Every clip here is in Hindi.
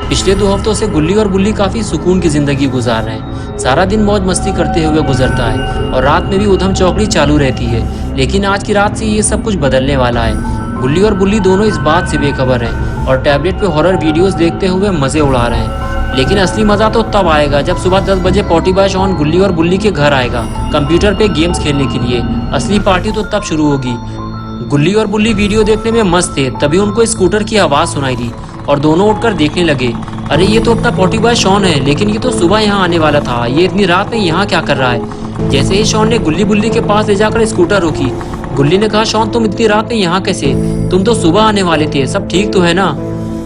पिछले 2 हफ्तों से गुल्ली और बुल्ली काफी सुकून की जिंदगी गुजार रहे हैं। सारा दिन मौज मस्ती करते हुए गुजरता है और रात में भी उधम चौकड़ी चालू रहती है। लेकिन आज की रात से ये सब कुछ बदलने वाला है। गुल्ली और बुल्ली दोनों इस बात से बेखबर हैं और टैबलेट पे हॉरर वीडियोस देखते हुए मजे उड़ा रहे हैं। लेकिन असली मजा तो तब आएगा जब सुबह 10 बजे पॉटी बॉय शॉन गुल्ली और बुल्ली के घर आएगा कंप्यूटर पे गेम्स खेलने के लिए। असली पार्टी तो तब शुरू होगी। गुल्ली और बुल्ली वीडियो देखने में मस्त थे, तभी उनको स्कूटर की आवाज सुनाई दी और दोनों उठकर देखने लगे। अरे ये तो अपना पॉटी बॉय शॉन है, लेकिन ये तो सुबह यहाँ आने वाला था। ये इतनी रात में यहाँ क्या कर रहा है? जैसे ही शॉन ने गुल्ली बुल्ली के पास ले जाकर स्कूटर रोकी, गुल्ली ने कहा, शॉन तुम इतनी रात में यहाँ कैसे? तुम तो सुबह आने वाले थे, सब ठीक तो है ना?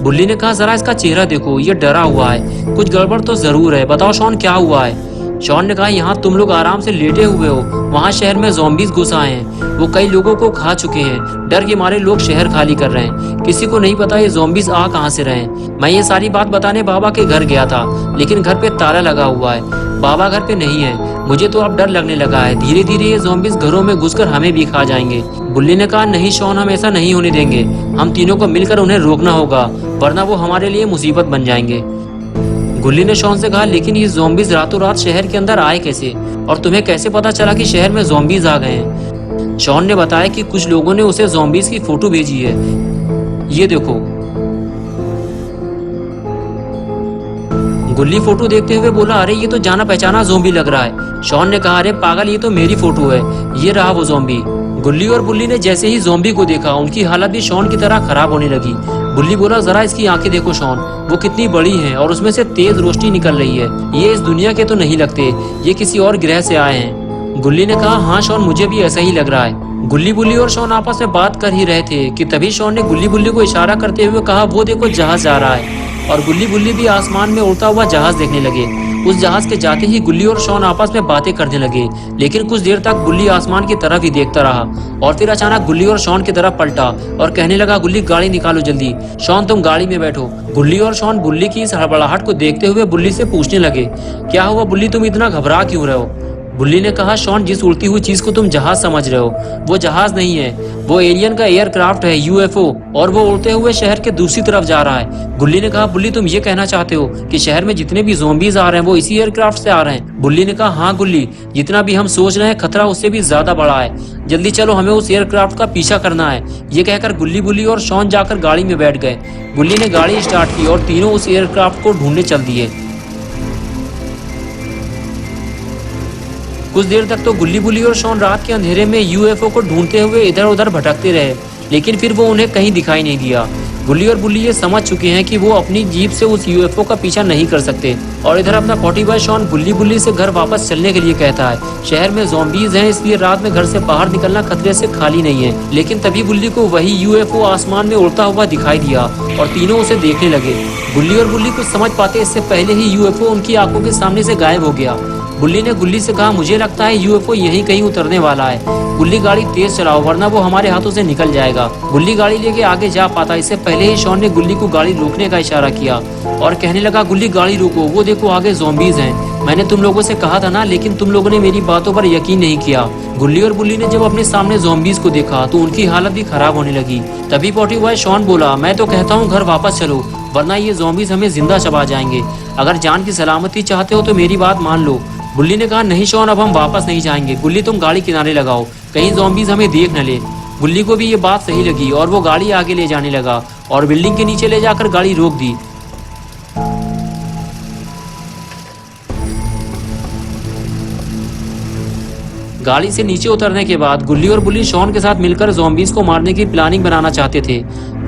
बुल्ली ने कहा, जरा इसका चेहरा देखो, ये डरा हुआ है, कुछ गड़बड़ तो जरूर है। बताओ शॉन क्या हुआ है? शॉन ने कहा, यहाँ तुम लोग आराम से लेटे हुए हो, वहाँ शहर में ज़ॉम्बीज़ घुस आए हैं। वो कई लोगों को खा चुके हैं। डर के मारे लोग शहर खाली कर रहे हैं। किसी को नहीं पता ये ज़ॉम्बीज़ आ कहाँ से रहे हैं। मैं ये सारी बात बताने बाबा के घर गया था, लेकिन घर पे ताला लगा हुआ है। बाबा घर पे नहीं है। मुझे तो अब डर लगने लगा है। धीरे धीरे ये ज़ॉम्बीज़ घरों में घुसकर हमें भी खा जाएंगे। बुल्ली ने कहा, नहीं शॉन, हम ऐसा नहीं होने देंगे। हम तीनों को मिलकर उन्हें रोकना होगा, वरना वो हमारे लिए मुसीबत बन जाएंगे। गुल्ली ने शॉन से कहा, लेकिन ये ज़ॉम्बीज़ रातों रात शहर के अंदर आए कैसे? और तुम्हें कैसे पता चला कि शहर में ज़ॉम्बीज़ आ गए हैं? शॉन ने बताया कि कुछ लोगों ने उसे ज़ॉम्बीज़ की फोटो भेजी है। ये देखो। गुल्ली फोटो देखते हुए बोला, अरे ये तो जाना पहचाना ज़ॉम्बी लग रहा है। शॉन ने कहा, अरे पागल, ये तो मेरी फोटो है, ये रहा वो ज़ॉम्बी। गुल्ली और बुल्ली ने जैसे ही ज़ॉम्बी को देखा, उनकी हालत भी शॉन की तरह खराब होने लगी। बुल्ली बोला, जरा इसकी आंखें देखो शॉन, वो कितनी बड़ी हैं और उसमें से तेज रोशनी निकल रही है। ये इस दुनिया के तो नहीं लगते, ये किसी और ग्रह से आए हैं। गुल्ली ने कहा, हाँ शॉन, मुझे भी ऐसा ही लग रहा है। गुल्ली बुल्ली और शॉन आपस में बात कर ही रहे थे कि तभी शॉन ने गुल्ली बुल्ली को इशारा करते हुए कहा, वो देखो जहाज जा रहा है। और गुल्ली बुल्ली भी आसमान में उड़ता हुआ जहाज देखने लगे। उस जहाज के जाते ही गुल्ली और शॉन आपस में बातें करने लगे। लेकिन कुछ देर तक गुल्ली आसमान की तरफ ही देखता रहा और फिर अचानक गुल्ली और शॉन की तरफ पलटा और कहने लगा, गुल्ली गाड़ी निकालो जल्दी। शॉन तुम गाड़ी में बैठो। गुल्ली और शॉन बुल्ली की इस हड़बड़ाहट को देखते हुए बुल्ली से पूछने लगे, क्या हुआ बुल्ली, तुम इतना घबरा क्यों रहे हो? बुल्ली ने कहा, शॉन, जिस उड़ती हुई चीज को तुम जहाज समझ रहे हो, वो जहाज नहीं है, वो एलियन का एयरक्राफ्ट है, यूएफओ, और वो उड़ते हुए शहर के दूसरी तरफ जा रहा है। गुल्ली ने कहा, बुल्ली, तुम ये कहना चाहते हो कि शहर में जितने भी ज़ॉम्बीज़ आ रहे हैं वो इसी एयरक्राफ्ट से आ रहे हैं? बुल्ली ने कहा, हाँ गुल्ली, जितना भी हम सोच रहे हैं खतरा उससे भी ज्यादा बड़ा है। जल्दी चलो, हमें उस एयरक्राफ्ट का पीछा करना है। ये कहकर गुल्ली बुल्ली और शॉन जाकर गाड़ी में बैठ गए। गुल्ली ने गाड़ी स्टार्ट की और तीनों उस एयरक्राफ्ट को ढूंढने चल दिए। कुछ देर तक तो गुल्ली बुल्ली और शॉन रात के अंधेरे में यूएफओ को ढूंढते हुए इधर उधर भटकते रहे, लेकिन फिर वो उन्हें कहीं दिखाई नहीं दिया। गुल्ली और बुल्ली ये समझ चुके हैं कि वो अपनी जीप से उस यूएफओ का पीछा नहीं कर सकते। और इधर अपना पॉटी बॉय शॉन गुल्ली बुल्ली से घर वापस चलने के लिए कहता है। शहर में ज़ॉम्बीज़ हैं, इसलिए रात में घर से बाहर निकलना खतरे से खाली नहीं है। लेकिन तभी बुल्ली को वही यूएफओ आसमान में उड़ता हुआ दिखाई दिया और तीनों उसे देखने लगे। गुल्ली और बुल्ली कुछ समझ पाते इससे पहले ही यूएफओ उनकी आंखों के सामने से गायब हो गया। बुल्ली ने गुल्ली से कहा, मुझे लगता है यूएफओ यहीं कहीं उतरने वाला है। गुल्ली गाड़ी तेज चलाओ, वरना वो हमारे हाथों से निकल जाएगा। गुल्ली गाड़ी लेके आगे जा पाता इससे पहले ही शॉन ने गुल्ली को गाड़ी रोकने का इशारा किया और कहने लगा, गुल्ली गाड़ी रोको, वो देखो आगे ज़ॉम्बीज़ हैं। मैंने तुम लोगों से कहा था ना, लेकिन तुम लोगों ने मेरी बातों पर यकीन नहीं किया। गुल्ली और बुल्ली ने जब अपने सामने ज़ॉम्बीज़ को देखा तो उनकी हालत भी खराब होने लगी। तभी पॉटी बॉय शॉन बोला, मैं तो कहता हूँ घर वापस चलो, वरना ये ज़ॉम्बीज़ हमें जिंदा चबा जाएंगे। अगर जान की सलामती चाहते हो तो मेरी बात मान लो। बुल्ली ने कहा, नहीं शॉन, अब हम वापस नहीं जाएंगे। गुल्ली तुम गाड़ी किनारे लगाओ, कहीं ज़ॉम्बीज़ हमें देख न ले। गुल्ली को भी ये बात सही लगी और वो गाड़ी आगे ले जाने लगा और बिल्डिंग के नीचे ले जाकर गाड़ी रोक दी। गाड़ी से नीचे उतरने के बाद गुल्ली और बुल्ली शॉन के साथ मिलकर ज़ॉम्बीज़ को मारने की प्लानिंग बनाना चाहते थे,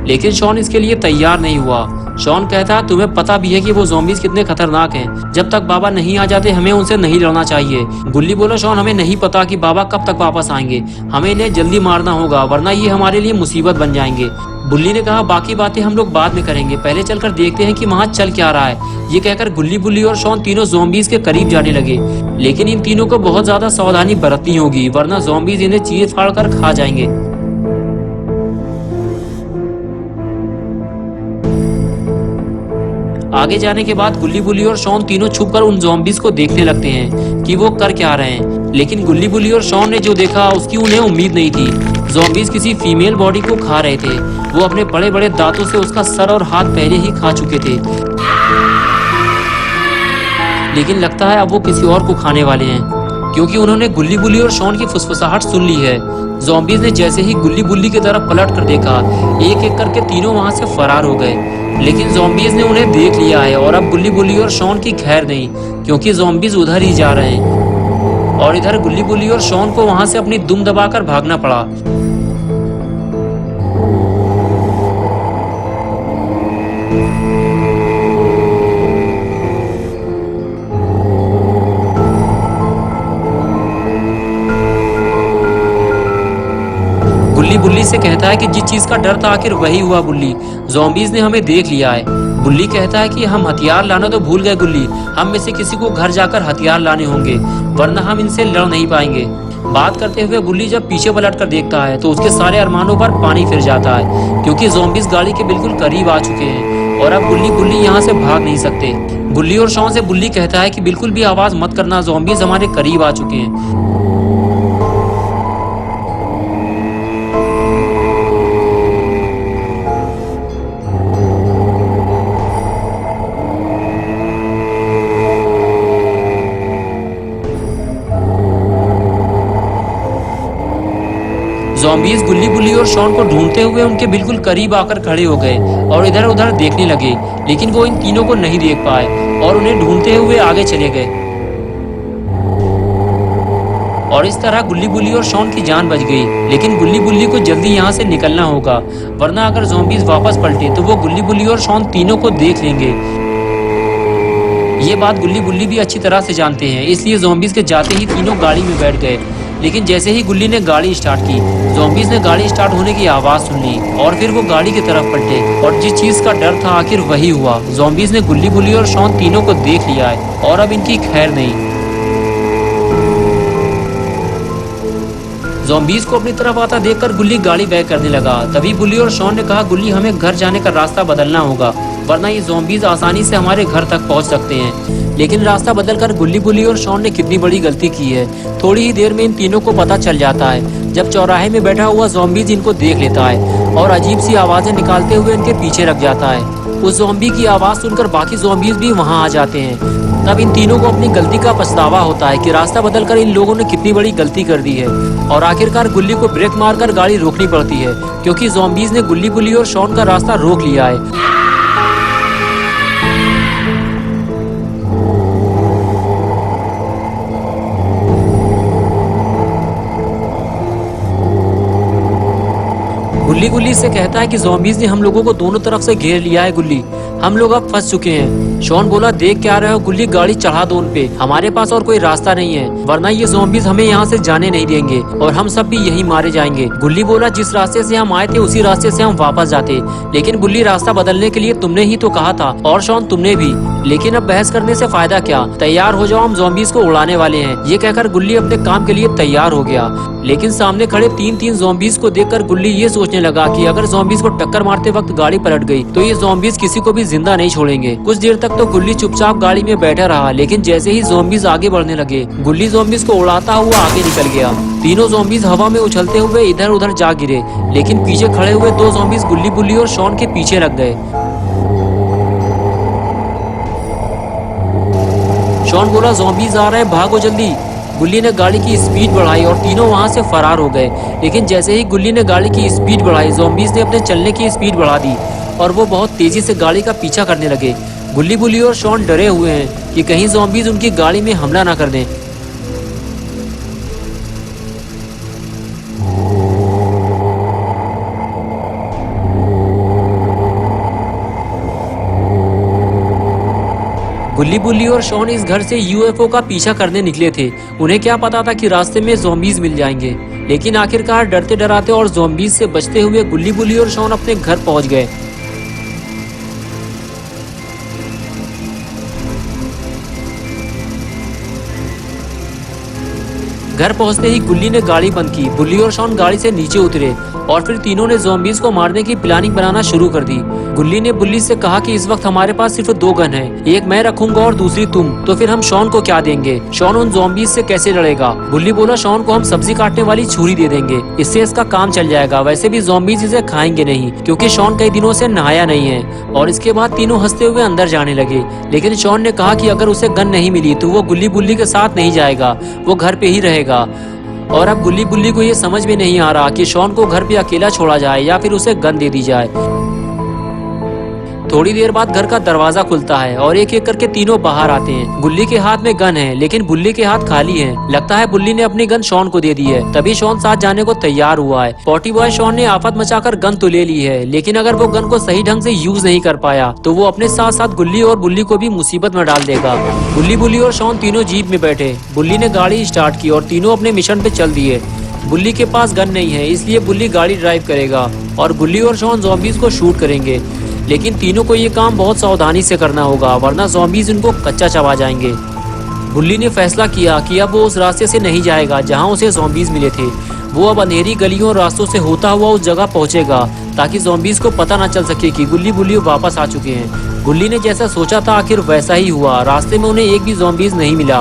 लेकिन शॉन इसके लिए तैयार नहीं हुआ। शॉन कहता, तुम्हें पता भी है कि वो ज़ॉम्बीज़ कितने खतरनाक हैं। जब तक बाबा नहीं आ जाते हमें उनसे नहीं लड़ना चाहिए। गुल्ली बोला, शॉन, हमें नहीं पता कि बाबा कब तक वापस आएंगे, हमें इन्हें जल्दी मारना होगा, वरना ये हमारे लिए मुसीबत बन जाएंगे। बुल्ली ने कहा, बाकी बातें हम लोग बाद में करेंगे, पहले चलकर देखते हैं कि वहाँ चल क्या रहा है। ये कहकर गुल्ली बुल्ली और शॉन तीनों ज़ॉम्बीज़ के करीब जाने लगे, लेकिन इन तीनों को बहुत ज्यादा सावधानी बरतनी होगी, वरना ज़ॉम्बीज़ इन्हें चीर फाड़ कर खा जाएंगे। आगे जाने के बाद गुल्ली बुल्ली और शॉन तीनों छुपकर उन ज़ॉम्बीज़ को देखने लगते हैं कि वो कर क्या रहे हैं। लेकिन गुल्ली बुल्ली और शॉन ने जो देखा उसकी उन्हें उम्मीद नहीं थी। ज़ॉम्बीज़ किसी फीमेल बॉडी को खा रहे थे। वो अपने बड़े बड़े दांतों से उसका सर और हाथ पहले ही खा चुके थे। लेकिन लगता है अब वो किसी और को खाने वाले हैं, क्योंकि उन्होंने गुल्ली बुल्ली और शॉन की फुसफुसाहट सुन ली है। ज़ॉम्बीज़ ने जैसे ही गुल्ली बुल्ली की तरफ पलट कर देखा, एक एक करके तीनों वहां से फरार हो गए। लेकिन ज़ॉम्बीज़ ने उन्हें देख लिया है और अब गुल्ली बुल्ली और शॉन की खैर नहीं, क्योंकि ज़ॉम्बीज़ उधर ही जा रहे हैं और इधर गुल्ली बुल्ली और शॉन को वहां से अपनी दुम दबाकर भागना पड़ा। गुल्ली बुल्ली से कहता है कि जिस चीज का डर था आखिर वही हुआ बुल्ली, ज़ॉम्बीज़ ने हमें देख लिया है। बुल्ली कहता है कि हम हथियार लाना तो भूल गए गुल्ली, हम में से किसी को घर जाकर हथियार लाने होंगे, वरना हम इनसे लड़ नहीं पाएंगे। बात करते हुए बुल्ली जब पीछे पलट कर देखता है तो उसके सारे अरमानों पर पानी फिर जाता है, क्योंकि ज़ॉम्बीज़ गाड़ी के बिल्कुल करीब आ चुके हैं और अब गुल्ली बुल्ली यहाँ से भाग नहीं सकते। गुल्ली और शॉन से बुल्ली कहता है कि बिल्कुल भी आवाज मत करना, ज़ॉम्बीज़ हमारे करीब आ चुके हैं। ज़ॉम्बीज़ गुल्ली बुल्ली और शॉन को ढूंढते हुए उनके बिल्कुल करीब आकर खड़े हो गए और इधर उधर देखने लगे, लेकिन वो इन तीनों को नहीं देख पाए और उन्हें ढूंढते हुए आगे चले गए। और इस तरह गुल्ली बुल्ली और शॉन की जान बच गई। लेकिन गुल्ली बुल्ली को जल्दी यहाँ से निकलना होगा, वरना अगर ज़ॉम्बीज़ वापस पलटे तो वो गुल्ली बुल्ली और शॉन तीनों को देख लेंगे। ये बात गुल्ली बुल्ली भी अच्छी तरह से जानते हैं, इसलिए ज़ॉम्बीज़ के जाते ही तीनों गाड़ी में बैठ गए। लेकिन जैसे ही गुल्ली ने गाड़ी स्टार्ट की, ज़ॉम्बीज़ ने गाड़ी स्टार्ट होने की आवाज़ सुन ली और फिर वो गाड़ी की तरफ पलटे और जिस चीज़ का डर था आखिर वही हुआ। ज़ॉम्बीज़ ने गुल्ली बुल्ली और शॉन तीनों को देख लिया है और अब इनकी खैर नहीं। ज़ॉम्बीज़ को अपनी तरफ आता देखकर गुल्ली गाड़ी बैक करने लगा। तभी बुल्ली और शॉन ने कहा, गुल्ली हमें घर जाने का रास्ता बदलना होगा, वरना ये ज़ॉम्बीज़ आसानी से हमारे घर तक पहुंच सकते हैं। लेकिन रास्ता बदलकर गुल्ली बुल्ली और शॉन ने कितनी बड़ी गलती की है। थोड़ी ही देर में इन तीनों को पता चल जाता है, जब चौराहे में बैठा हुआ ज़ॉम्बीज़ इनको देख लेता है और अजीब सी आवाज़ें निकालते हुए इनके पीछे लग जाता है। उस ज़ॉम्बी की आवाज़ सुनकर बाकी ज़ॉम्बीज़ भी वहाँ आ जाते हैं। तब इन तीनों को अपनी गलती का पछतावा होता है कि रास्ता बदलकर इन लोगों ने कितनी बड़ी गलती कर दी है और आखिरकार गुल्ली को ब्रेक मारकर गाड़ी रोकनी पड़ती है, क्योंकि ज़ॉम्बीज़ ने गुल्ली बुल्ली और शॉन का रास्ता रोक लिया है। गुल्ली गुल्ली से कहता है कि ज़ॉम्बीज़ ने हम लोगों को दोनों तरफ से घेर लिया है गुल्ली, हम लोग अब फंस चुके हैं। शॉन बोला, देख क्या रहे हो गुल्ली, गाड़ी चढ़ा दो उन पे, हमारे पास और कोई रास्ता नहीं है, वरना ये ज़ॉम्बीज़ हमें यहाँ से जाने नहीं देंगे और हम सब भी यही मारे जाएंगे। गुल्ली बोला, जिस रास्ते से हम आए थे उसी रास्ते से हम वापस जाते, लेकिन गुल्ली रास्ता बदलने के लिए तुमने ही तो कहा था और शॉन तुमने भी, लेकिन अब बहस करने से फायदा क्या, तैयार हो जाओ, हम ज़ॉम्बीज़ को उड़ाने वाले हैं। ये कहकर गुल्ली अपने काम के लिए तैयार हो गया। लेकिन सामने खड़े तीन ज़ॉम्बीज़ को देखकर गुल्ली ये सोचने लगा कि अगर ज़ॉम्बीज़ को टक्कर मारते वक्त गाड़ी पलट गई तो ये ज़ॉम्बीज़ किसी को भी जिंदा नहीं छोड़ेंगे। कुछ देर तक तो गुल्ली चुपचाप गाड़ी में बैठा रहा, लेकिन जैसे ही ज़ॉम्बीज़ आगे बढ़ने लगे, गुल्ली ज़ॉम्बीज़ को उड़ाता हुआ आगे निकल गया। तीनों ज़ॉम्बीज़ हवा में उछलते हुए इधर उधर जा गिरे, लेकिन पीछे खड़े हुए दो ज़ॉम्बीज़ गुल्ली बुल्ली और शॉन के पीछे लग गए। शॉन बोला, ज़ॉम्बीज़ आ रहे हैं, भागो जल्दी। गुल्ली ने गाड़ी की स्पीड बढ़ाई और तीनों वहां से फरार हो गए। लेकिन जैसे ही गुल्ली ने गाड़ी की स्पीड बढ़ाई, ज़ॉम्बीज़ ने अपने चलने की स्पीड बढ़ा दी और वो बहुत तेजी से गाड़ी का पीछा करने लगे। गुल्ली बुल्ली और शॉन डरे हुए हैं कि कहीं ज़ॉम्बीज़ उनकी गाड़ी में हमला ना कर दें। गुल्ली बुल्ली और शॉन इस घर से यूएफओ का पीछा करने निकले थे। उन्हें क्या पता था कि रास्ते में ज़ॉम्बीज़ मिल जाएंगे। लेकिन आखिरकार डरते डराते और ज़ॉम्बीज़ से बचते हुए गुल्ली बुल्ली और शॉन अपने घर पहुंच गए। घर पहुंचते ही गुल्ली ने गाड़ी बंद की। बुल्ली और शॉन गाड़ी से नीचे उतरे और फिर तीनों ने ज़ॉम्बीज़ को मारने की प्लानिंग बनाना शुरू कर दी। गुल्ली ने बुल्ली से कहा कि इस वक्त हमारे पास सिर्फ 2 गन है, एक मैं रखूंगा और दूसरी तुम, तो फिर हम शॉन को क्या देंगे? शॉन उन ज़ॉम्बीज़ से कैसे लड़ेगा? बुल्ली बोला शॉन को हम सब्जी काटने वाली छुरी दे देंगे, इससे इसका काम चल जाएगा। वैसे भी ज़ॉम्बीज़ इसे खाएंगे नहीं क्योंकि शॉन कई दिनों से नहाया नहीं है। और इसके बाद तीनों हंसते हुए अंदर जाने लगे, लेकिन शॉन ने कहा कि अगर उसे गन नहीं मिली तो वो गुल्ली बुल्ली के साथ नहीं जाएगा, वो घर पे ही रहेगा। और अब गुल्ली बुल्ली को ये समझ में नहीं आ रहा कि शॉन को घर पे अकेला छोड़ा जाए या फिर उसे गन दे दी जाए। थोड़ी देर बाद घर का दरवाजा खुलता है और एक एक करके तीनों बाहर आते हैं। गुल्ली के हाथ में गन है लेकिन बुल्ली के हाथ खाली हैं। लगता है बुल्ली ने अपनी गन शॉन को दे दी है, तभी शॉन साथ जाने को तैयार हुआ है। पॉटी बॉय शॉन ने आफत मचाकर गन तो ले ली है, लेकिन अगर वो गन को सही ढंग से यूज नहीं कर पाया तो वो अपने साथ साथ गुल्ली और बुल्ली को भी मुसीबत में डाल देगा। गुल्ली बुल्ली और शॉन तीनों जीप में बैठे। बुल्ली ने गाड़ी स्टार्ट की और तीनों अपने मिशन पे चल दिए। बुल्ली के पास गन नहीं है, इसलिए बुल्ली गाड़ी ड्राइव करेगा और गुल्ली और शॉन ज़ॉम्बीज़ को शूट करेंगे। लेकिन तीनों को ये काम बहुत सावधानी से करना होगा, वरना ज़ॉम्बीज़ इनको कच्चा चबा जाएंगे। बुल्ली ने फैसला किया कि अब वो उस रास्ते से नहीं जाएगा जहां उसे ज़ॉम्बीज़ मिले थे। वो अब अंधेरी गलियों और रास्तों से होता हुआ उस जगह पहुंचेगा ताकि ज़ॉम्बीज़ को पता न चल सके कि गुल्ली बुल्ली वापस आ चुके हैं। गुल्ली ने जैसा सोचा था आखिर वैसा ही हुआ। रास्ते में उन्हें एक भी ज़ॉम्बीज़ नहीं मिला।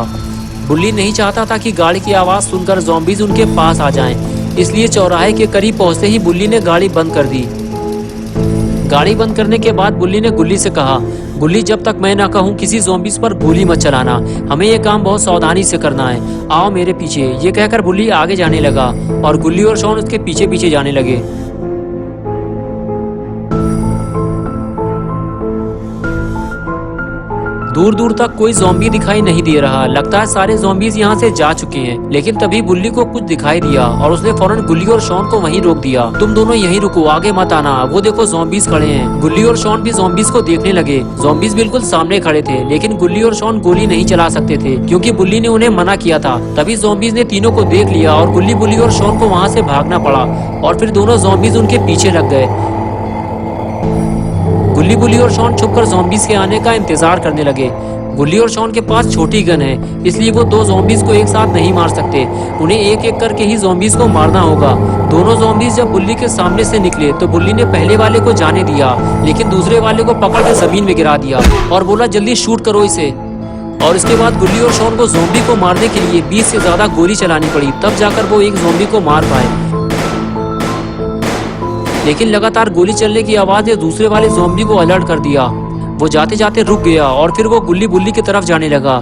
बुल्ली नहीं चाहता था कि गाड़ी की आवाज़ सुनकर ज़ॉम्बीज़ उनके पास आ जाएं, इसलिए चौराहे के करीब पहुंचते ही बुल्ली ने गाड़ी बंद कर दी। गाड़ी बंद करने के बाद बुल्ली ने गुल्ली से कहा, गुल्ली जब तक मैं ना कहूँ किसी ज़ॉम्बीज़ पर गोली मत चलाना, हमें ये काम बहुत सावधानी से करना है, आओ मेरे पीछे। ये कहकर बुल्ली आगे जाने लगा और गुल्ली और शॉन उसके पीछे पीछे जाने लगे। दूर दूर तक कोई ज़ॉम्बी दिखाई नहीं दे रहा। लगता है सारे ज़ॉम्बीज़ यहाँ से जा चुके हैं। लेकिन तभी बुल्ली को कुछ दिखाई दिया और उसने फौरन गुल्ली और शॉन को वहीं रोक दिया। तुम दोनों यहीं रुको, आगे मत आना, वो देखो ज़ॉम्बीज़ खड़े हैं। गुल्ली और शॉन भी ज़ॉम्बीज़ को देखने लगे। ज़ॉम्बीज़ बिल्कुल सामने खड़े थे, लेकिन गुल्ली और शॉन गोली नहीं चला सकते थे क्योंकि बुल्ली ने उन्हें मना किया था। तभी ज़ॉम्बीज़ ने तीनों को देख लिया और गुल्ली बुल्ली और शॉन को वहाँ से भागना पड़ा और फिर दोनों ज़ॉम्बीज़ उनके पीछे लग गए। गुल्ली बुल्ली और शॉन छुपकर ज़ॉम्बीज़ के आने का इंतजार करने लगे। गुल्ली और शॉन के पास छोटी गन है, इसलिए वो 2 ज़ॉम्बीज़ को एक साथ नहीं मार सकते। उन्हें एक एक करके ही ज़ॉम्बीज़ को मारना होगा। दोनों ज़ॉम्बीज़ जब बुल्ली के सामने से निकले तो बुल्ली ने पहले वाले को जाने दिया, लेकिन दूसरे वाले को पकड़ के जमीन में गिरा दिया और बोला जल्दी शूट करो इसे। और इसके बाद गुल्ली और शॉन को ज़ॉम्बी को मारने के लिए 20 से ज़्यादा गोली चलानी पड़ी, तब जाकर वो एक ज़ॉम्बी को मार पाए। लेकिन लगातार गोली चलने की आवाज़ ने दूसरे वाले ज़ॉम्बी को अलर्ट कर दिया। वो जाते जाते रुक गया और फिर वो गुल्ली बुल्ली की तरफ जाने लगा।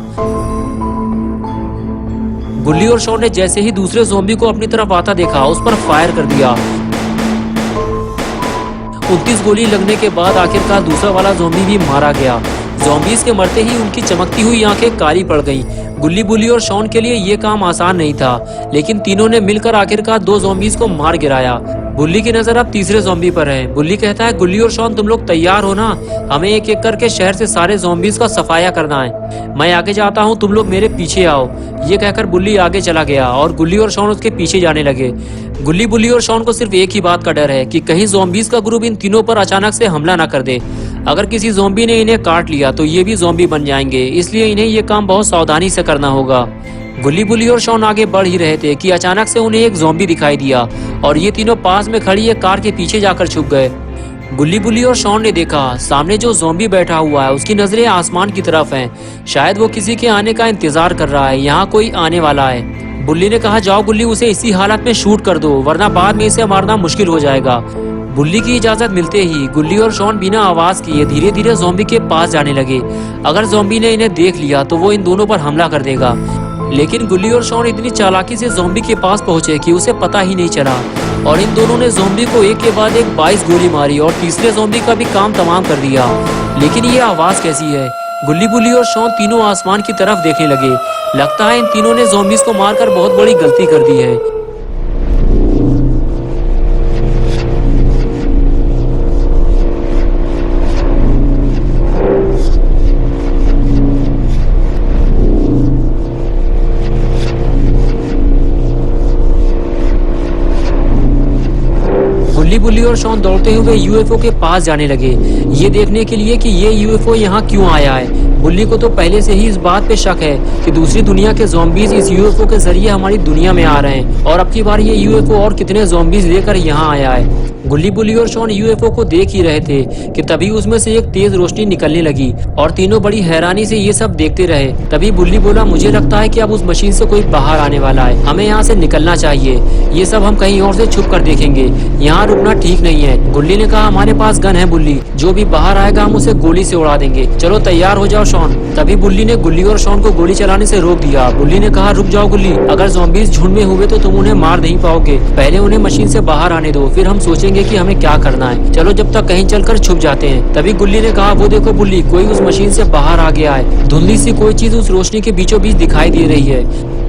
गुल्ली और शॉन ने जैसे ही दूसरे ज़ॉम्बी को अपनी तरफ आता देखा, उस पर फायर कर दिया। 29 गोली लगने के बाद आखिरकार दूसरा वाला ज़ॉम्बी भी मारा गया। ज़ॉम्बीज़ के मरते ही उनकी चमकती हुई आंखें काली पड़ गईं। गुल्ली बुल्ली और शॉन के लिए ये काम आसान नहीं था, लेकिन तीनों ने मिलकर आखिरकार 2 ज़ॉम्बीज़ को मार गिराया। बुल्ली की नजर अब तीसरे ज़ॉम्बी पर है। बुल्ली कहता है गुल्ली और शॉन तुम लोग तैयार हो ना, हमें एक एक करके शहर से सारे ज़ॉम्बीज़ का सफाया करना है। मैं आगे जाता हूँ, तुम लोग मेरे पीछे आओ। ये कहकर बुल्ली आगे चला गया और गुल्ली और शॉन उसके पीछे जाने लगे। गुल्ली बुल्ली और शॉन को सिर्फ एक ही बात का डर है कि कहीं ज़ॉम्बीज़ का ग्रुप इन तीनों पर अचानक से हमला न कर दे। अगर किसी ज़ॉम्बी ने इन्हें काट लिया तो ये भी ज़ॉम्बी बन जाएंगे, इसलिए इन्हें ये काम बहुत सावधानी से करना होगा। गुल्ली बुल्ली और शॉन आगे बढ़ ही रहे थे कि अचानक से उन्हें एक ज़ॉम्बी दिखाई दिया और ये तीनों पास में खड़ी एक कार के पीछे जाकर छुप गए। गुल्ली बुल्ली और शॉन ने देखा सामने जो ज़ॉम्बी बैठा हुआ है उसकी नजरें आसमान की तरफ हैं। शायद वो किसी के आने का इंतजार कर रहा है, यहाँ कोई आने वाला है। बुल्ली ने कहा जाओ गुल्ली, उसे इसी हालत में शूट कर दो, वरना बाद में इसे मारना मुश्किल हो जाएगा। बुल्ली की इजाजत मिलते ही गुल्ली और शॉन बिना आवाज किए धीरे धीरे ज़ॉम्बी के पास जाने लगे। अगर ज़ॉम्बी ने इन्हें देख लिया तो वो इन दोनों पर हमला कर देगा। लेकिन गुल्ली और शॉन इतनी चालाकी से ज़ॉम्बी के पास पहुंचे कि उसे पता ही नहीं चला और इन दोनों ने ज़ॉम्बी को एक के बाद एक 22 गोली मारी और तीसरे ज़ॉम्बी का भी काम तमाम कर दिया। लेकिन ये आवाज़ कैसी है? गुल्ली बुल्ली और शॉन तीनों आसमान की तरफ देखने लगे। लगता है इन तीनों ने ज़ॉम्बीज़ को मारकर बहुत बड़ी गलती कर दी है। बुल्ली और शॉन दौड़ते हुए यूएफओ के पास जाने लगे, ये देखने के लिए कि ये यूएफओ यहाँ क्यों आया है। बुल्ली को तो पहले से ही इस बात पे शक है कि दूसरी दुनिया के ज़ॉम्बीज इस यूएफओ के जरिए हमारी दुनिया में आ रहे हैं और अब की बार ये यूएफओ और कितने ज़ॉम्बीज लेकर यहाँ आया है। गुल्ली बुल्ली और शॉन यूएफओ को देख ही रहे थे कि तभी उसमें से एक तेज रोशनी निकलने लगी और तीनों बड़ी हैरानी से ये सब देखते रहे। तभी बुल्ली बोला, मुझे लगता है कि अब उस मशीन से कोई बाहर आने वाला है, हमें यहाँ से निकलना चाहिए। ये सब हम कहीं और से छुप कर देखेंगे, यहाँ रुकना ठीक नहीं है। गुल्ली ने कहा, हमारे पास गन है बुल्ली, जो भी बाहर आएगा हम उसे गोली से उड़ा देंगे। चलो तैयार हो जाओ शॉन। तभी बुल्ली ने गुल्ली और शॉन को गोली चलाने से रोक दिया। बुल्ली ने कहा, रुक जाओ गुल्ली, अगर ज़ॉम्बीज झुंड में हुए तो तुम उन्हें मार नहीं पाओगे, पहले उन्हें मशीन से बाहर आने दो, फिर हम सोचेंगे कि हमें क्या करना है। चलो जब तक कहीं चलकर छुप जाते हैं। तभी गुल्ली ने कहा, वो देखो बुल्ली, कोई उस मशीन से बाहर आ गया है। धुंधली सी कोई चीज उस रोशनी के बीचों बीच दिखाई दे रही है।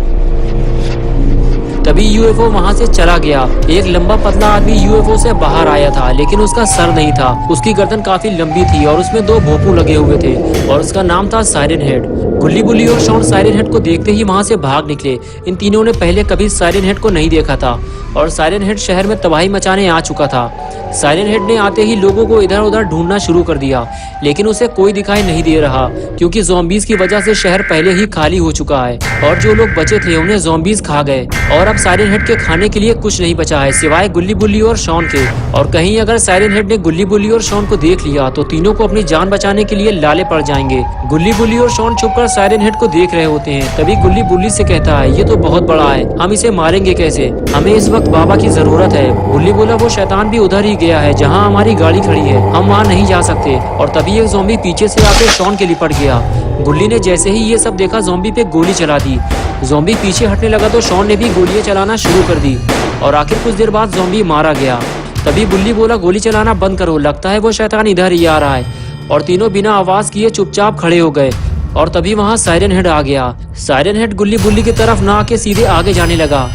तभी यूएफओ वहां से चला गया। एक लंबा पतला आदमी यूएफओ से बाहर आया था, लेकिन उसका सर नहीं था। उसकी गर्दन काफी लंबी थी और उसमें 2 भोंपू लगे हुए थे और उसका नाम था साइरन हेड। गुल्ली बुल्ली और शॉन साइरन हेड को देखते ही वहां से भाग निकले। इन तीनों ने पहले कभी साइरन हेड को नहीं देखा था और साइरन हेड शहर में तबाही मचाने आ चुका था। साइरन हेड ने आते ही लोगों को इधर उधर ढूंढना शुरू कर दिया, लेकिन उसे कोई दिखाई नहीं दे रहा, क्योंकि ज़ॉम्बीज की वजह से शहर पहले ही खाली हो चुका है और जो लोग बचे थे उन्हें ज़ॉम्बीज खा गए और अब साइरन हेड के खाने के लिए कुछ नहीं बचा है सिवाय गुल्ली बुल्ली और शॉन के। और कहीं अगर साइरन हेड ने गुल्ली बुल्ली और शॉन को देख लिया तो तीनों को अपनी जान बचाने के लिए लाले पड़ जाएंगे। गुल्ली बुल्ली और शॉन छुपकर साइरन हेड को देख रहे होते हैं। तभी गुल्ली बुल्ली से कहता है, ये तो बहुत बड़ा है, हम इसे मारेंगे कैसे, हमें इस वक्त बाबा की जरूरत है। गुल्ली बोला, वो शैतान भी उधर ही गया है जहाँ हमारी गाड़ी खड़ी है, हम वहाँ नहीं जा सकते। और तभी एक ज़ॉम्बी पीछे से आकर शॉन के लिपट गया। गुल्ली ने जैसे ही ये सब देखा ज़ॉम्बी पे गोली चला दी। ज़ॉम्बी पीछे हटने लगा तो शॉन ने भी गोलियां चलाना शुरू कर दी और आखिर कुछ देर बाद ज़ॉम्बी मारा गया। तभी बुल्ली बोला, गोली चलाना बंद करो, लगता है वो शैतान इधर ही आ रहा है। और तीनों बिना आवाज किए चुपचाप खड़े हो गए और तभी वहाँ साइरन हेड आ गया। साइरन हेड गुल्ली बुल्ली की तरफ ना आके सीधे आगे जाने लगा,